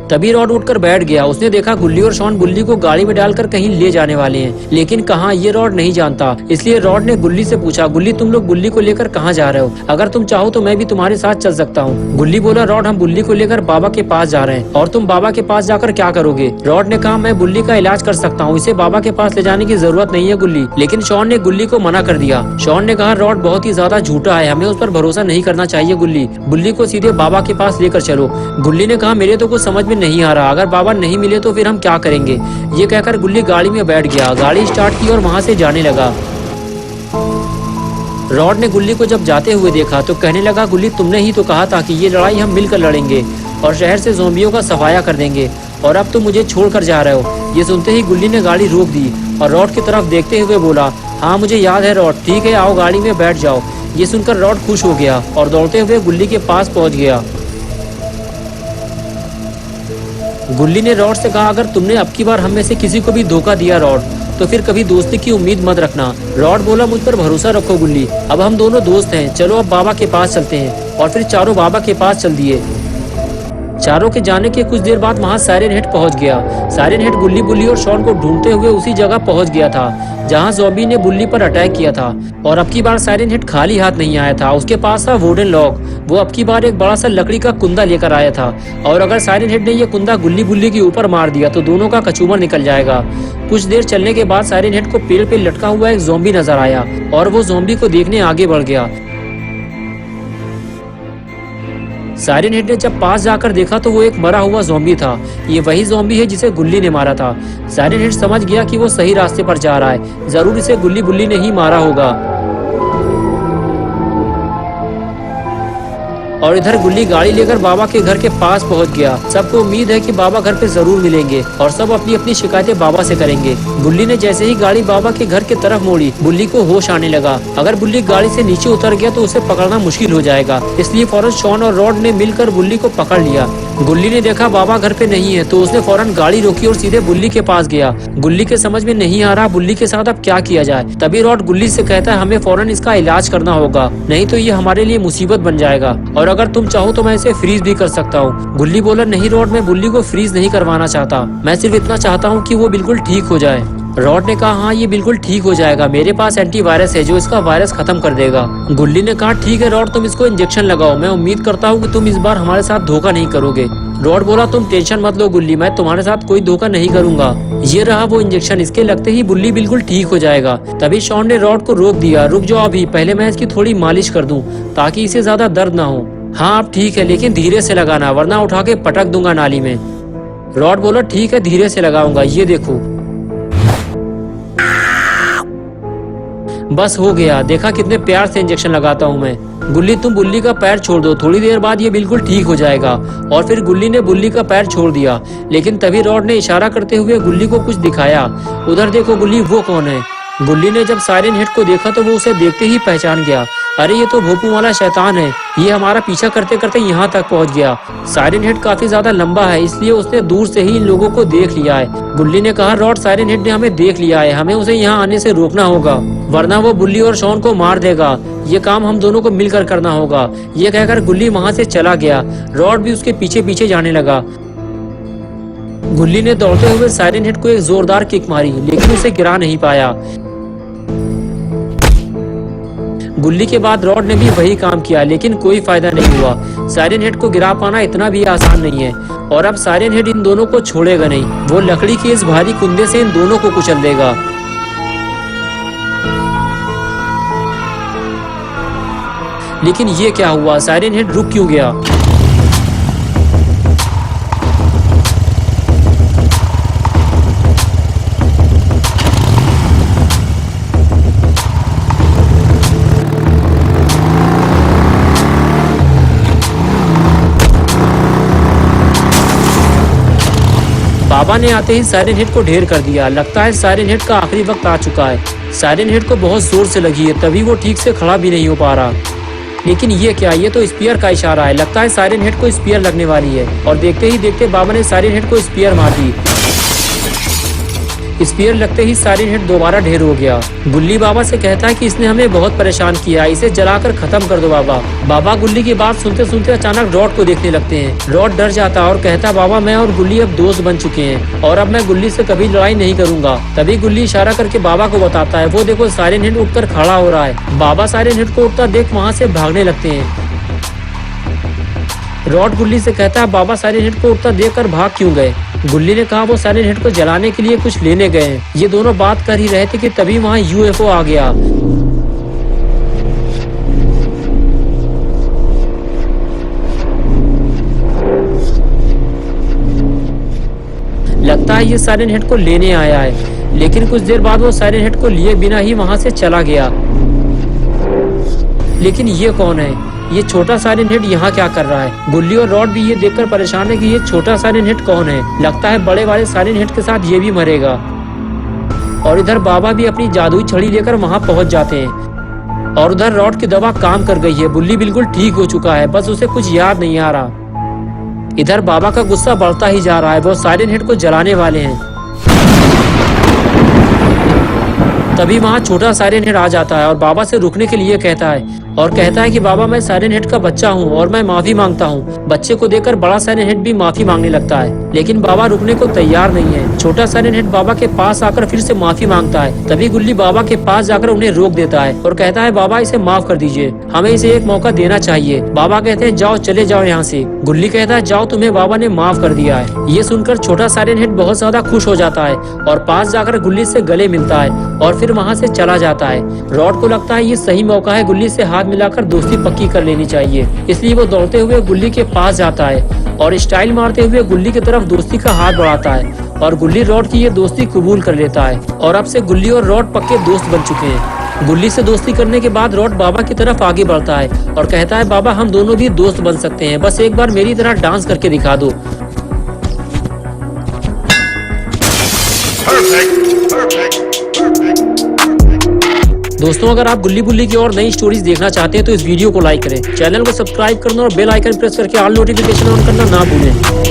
तभी रॉड उठकर बैठ गया। उसने देखा गुल्ली और शॉन बुल्ली को गाड़ी में डालकर कहीं ले जाने वाले हैं, लेकिन कहाँ ये रॉड नहीं जानता। इसलिए रॉड ने गुल्ली से पूछा, गुल्ली तुम लोग बुल्ली को लेकर कहाँ जा रहे हो? अगर तुम चाहो तो मैं भी तुम्हारे साथ चल सकता हूँ। गुल्ली बोला, रॉड हम बुल्ली को लेकर बाबा के पास जा रहे हैं। और तुम बाबा के पास जाकर क्या करोगे? रॉड ने कहा, मैं बुल्ली का इलाज कर सकता हूँ, इसे बाबा के पास ले जाने की जरूरत नहीं है गुल्ली। लेकिन शॉन ने गुल्ली को मना कर दिया। शॉन ने कहा, रॉड बहुत ही ज्यादा झूठा है, हमें उस पर भरोसा नहीं करना चाहिए गुल्ली, बुल्ली को सीधे बाबा के पास लेकर चलो। गुल्ली ने कहा, मेरे तो कुछ समझ में नहीं आ रहा, अगर बाबा नहीं मिले तो फिर हम क्या करेंगे? ये कहकर गुल्ली गाड़ी में बैठ गया, गाड़ी स्टार्ट की और वहां से जाने लगा। रॉड ने गुल्ली को जब जाते हुए देखा तो कहने लगा, गुल्ली तुमने ही तो कहा था कि ये लड़ाई हम मिलकर लड़ेंगे और शहर से ज़ॉम्बियों का सफाया कर देंगे, और अब तुम मुझे छोड़कर जा रहे हो। ये सुनते ही गुल्ली ने गाड़ी रोक दी और रॉड की तरफ देखते हुए बोला, हाँ मुझे याद है रॉड, ठीक है आओ गाड़ी में बैठ जाओ। ये सुनकर रॉड खुश हो गया और दौड़ते हुए गुल्ली के पास पहुंच गया। गुल्ली ने रॉड से कहा, अगर तुमने अब की बार हम में से किसी को भी धोखा दिया रॉड, तो फिर कभी दोस्ती की उम्मीद मत रखना। रॉड बोला, मुझ पर भरोसा रखो गुल्ली, अब हम दोनों दोस्त हैं, चलो अब बाबा के पास चलते हैं। और फिर चारों बाबा के पास चल दिए। चारों के जाने के कुछ देर बाद वहाँ साइरन हेड पहुंच गया। साइरन हेड गुल्ली बुल्ली और शॉन को ढूंढते हुए उसी जगह पहुंच गया था जहाँ ज़ॉम्बी ने बुल्ली पर अटैक किया था। और अब की बार साइरन हेड खाली हाथ नहीं आया था, उसके पास था वुडन लॉग। वो अब की बार एक बड़ा सा लकड़ी का कुंदा लेकर आया था, और अगर साइरन हेड ने ये कुंदा गुल्ली बुल्ली के ऊपर मार दिया तो दोनों का कचूमर निकल जाएगा। कुछ देर चलने के बाद साइरन हेड को पेड़ पे लटका हुआ एक ज़ॉम्बी नजर आया और वो ज़ॉम्बी को देखने आगे बढ़ गया। साइरन हेड ने जब पास जाकर देखा तो वो एक मरा हुआ ज़ॉम्बी था। ये वही ज़ॉम्बी है जिसे गुल्ली ने मारा था। साइरन हेड समझ गया कि वो सही रास्ते पर जा रहा है, जरूर इसे गुल्ली बुल्ली ने ही मारा होगा। और इधर गुल्ली गाड़ी लेकर बाबा के घर के पास पहुंच गया। सबको उम्मीद है कि बाबा घर पे जरूर मिलेंगे और सब अपनी अपनी शिकायतें बाबा से करेंगे। गुल्ली ने जैसे ही गाड़ी बाबा के घर के तरफ मोड़ी, बुल्ली को होश आने लगा। अगर बुल्ली गाड़ी से नीचे उतर गया तो उसे पकड़ना मुश्किल हो जाएगा, इसलिए फौरन शॉन और रॉड ने मिलकर बुल्ली को पकड़ लिया। गुल्ली ने देखा बाबा घर पे नहीं है तो उसने फौरन गाड़ी रोकी और सीधे बुल्ली के पास गया। गुल्ली के समझ में नहीं आ रहा बुल्ली के साथ अब क्या किया जाए। तभी रॉड गुल्ली से कहता है हमें फौरन इसका इलाज करना होगा, नहीं तो ये हमारे लिए मुसीबत बन जाएगा, और अगर तुम चाहो तो मैं इसे फ्रीज भी कर सकता हूँ। गुल्ली बोला नहीं रॉड, मैं बुल्ली को फ्रीज नहीं करवाना चाहता, मैं सिर्फ इतना चाहता हूँ कि वो बिल्कुल ठीक हो जाए। रॉड ने कहा हाँ ये बिल्कुल ठीक हो जाएगा, मेरे पास एंटीवायरस है जो इसका वायरस खत्म कर देगा। गुल्ली ने कहा ठीक है रॉड, तुम इसको इंजेक्शन लगाओ, मैं उम्मीद करता हूँ कि तुम इस बार हमारे साथ धोखा नहीं करोगे। रॉड बोला तुम टेंशन मत लो गुल्ली, मैं तुम्हारे साथ कोई धोखा नहीं करूंगा। ये रहा वो इंजेक्शन, इसके लगते ही बुल्ली बिल्कुल ठीक हो जाएगा। तभी शॉन ने रॉड को रोक दिया, रुक जाओ अभी, पहले मैं इसकी थोड़ी मालिश कर दूं ताकि इसे ज्यादा दर्द ना हो। हाँ अब ठीक है, लेकिन धीरे से लगाना वरना उठा के पटक दूंगा नाली में। रॉड बोला ठीक है धीरे से लगाऊंगा, ये देखो बस हो गया, देखा कितने प्यार से इंजेक्शन लगाता हूँ मैं। गुल्ली तुम बुल्ली का पैर छोड़ दो, थोड़ी देर बाद ये बिल्कुल ठीक हो जाएगा। और फिर गुल्ली ने बुल्ली का पैर छोड़ दिया, लेकिन तभी रॉड ने इशारा करते हुए गुल्ली को कुछ दिखाया। उधर देखो गुल्ली, वो कौन है? गुल्ली ने जब साइरन हेड को देखा तो वो उसे देखते ही पहचान गया। अरे ये तो भोपू वाला शैतान है, ये हमारा पीछा करते करते यहाँ तक पहुँच गया। साइरन हेड काफी ज्यादा लंबा है, इसलिए उसने दूर से ही इन लोगों को देख लिया है। गुल्ली ने कहा रॉड, साइरन हेड ने हमें देख लिया है, हमें उसे यहाँ आने से रोकना होगा, वरना वो बुल्ली और शॉन को मार देगा। ये काम हम दोनों को मिलकर करना होगा। ये कहकर गुल्ली वहाँ से चला गया। रॉड भी उसके पीछे पीछे जाने लगा। गुल्ली ने दौड़ते हुए साइरन हेड को एक जोरदार किक मारी, लेकिन उसे गिरा नहीं पाया। गुल्ली के बाद रॉड ने भी वही काम किया, लेकिन कोई फायदा नहीं हुआ। साइरन हेड को गिरा पाना इतना भी आसान नहीं है, और अब साइरन हेड इन दोनों को छोड़ेगा नहीं। वो लकड़ी के इस भारी कुंदे से इन दोनों को कुचल देगा। लेकिन ये क्या हुआ, साइरन हेड रुक क्यों गया? बाबा ने आते ही साइरन हेड को ढेर कर दिया। लगता है साइरन हेड का आखिरी वक्त आ चुका है। साइरन हेड को बहुत जोर से लगी है, तभी वो ठीक से खड़ा भी नहीं हो पा रहा। लेकिन ये क्या, ये तो स्पीयर का इशारा है। लगता है साइरन हेड को स्पीयर लगने वाली है, और देखते ही देखते बाबा ने साइरन हेड को स्पीयर मार दी। स्पीयर लगते ही साइरन हेड दोबारा ढेर हो गया। गुल्ली बाबा से कहता है कि इसने हमें बहुत परेशान किया, इसे जलाकर खत्म कर दो बाबा। बाबा गुल्ली की बात सुनते सुनते अचानक रॉड को देखने लगते हैं। रॉड डर जाता और कहता बाबा मैं और गुल्ली अब दोस्त बन चुके हैं, और अब मैं गुल्ली से कभी लड़ाई नहीं करूंगा। तभी गुल्ली इशारा करके बाबा को बताता है, वो देखो साइरन हेड उठकर खड़ा हो रहा है। बाबा साइरन हेड को उठता देख वहाँ से भागने लगते हैं। रॉड गुल्ली से कहता है बाबा साइरन हेड को उठता देखकर भाग क्यों गए? गुल्ली ने कहा वो साइरन हेड को जलाने के लिए कुछ लेने गए हैं। ये दोनों बात कर ही रहे थे कि तभी वहाँ यूएफओ आ गया। लगता है ये साइरन हेड को लेने आया है, लेकिन कुछ देर बाद वो साइरन हेड को लिए बिना ही वहाँ से चला गया। लेकिन ये कौन है? ये छोटा साइरन हेड यहाँ क्या कर रहा है? गुल्ली और रॉड भी ये देखकर परेशान है कि ये छोटा साइरन हेड कौन है। लगता है बड़े वाले साइरन हेड के साथ ये भी मरेगा। और इधर बाबा भी अपनी जादुई छड़ी लेकर वहाँ पहुँच जाते हैं। और उधर रॉड की दवा काम कर गई है, बुल्ली बिल्कुल ठीक हो चुका है, बस उसे कुछ याद नहीं आ रहा। इधर बाबा का गुस्सा बढ़ता ही जा रहा है, वो साइरन हेड को जलाने वाले हैं। तभी वहाँ छोटा साइरन हेड आ जाता है और बाबा से रुकने के लिए कहता है, और कहता है कि बाबा मैं साइरन हेड का बच्चा हूँ और मैं माफी मांगता हूँ। बच्चे को देखकर बड़ा साइरन हेड भी माफी मांगने लगता है, लेकिन बाबा रुकने को तैयार नहीं है। छोटा साइरन हेड बाबा के पास आकर फिर से माफी मांगता है। तभी गुल्ली बाबा के पास जाकर उन्हें रोक देता है और कहता है बाबा इसे माफ कर दीजिए, हमें इसे एक मौका देना चाहिए। बाबा कहते हैं जाओ, चले जाओ यहाँ से। गुल्ली कहता है जाओ, तुम्हें बाबा ने माफ कर दिया है। ये सुनकर छोटा साइरन हेड बहुत ज्यादा खुश हो जाता है और पास जाकर गुल्ली से गले मिलता है और फिर वहाँ से चला जाता है। रॉड को लगता है ये सही मौका है, गुल्ली से हाथ मिलाकर दोस्ती पक्की कर लेनी चाहिए, इसलिए वो दौड़ते हुए गुल्ली के पास जाता है और स्टाइल मारते हुए गुल्ली की तरफ दोस्ती का हाथ बढ़ाता है। और गुल्ली रॉड की ये दोस्ती कबूल कर लेता है और अब से गुल्ली और रॉड पक्के दोस्त बन चुके हैं। गुल्ली से दोस्ती करने के बाद रॉड बाबा की तरफ आगे बढ़ता है और कहता है, बाबा हम दोनों भी दोस्त बन सकते हैं, बस एक बार मेरी तरह डांस करके दिखा दो। दोस्तों, अगर आप गुल्ली बुल्ली की और नई स्टोरीज देखना चाहते हैं तो इस वीडियो को लाइक करें, चैनल को सब्सक्राइब करना और बेल आइकन प्रेस करके ऑल नोटिफिकेशन ऑन करना ना भूलें।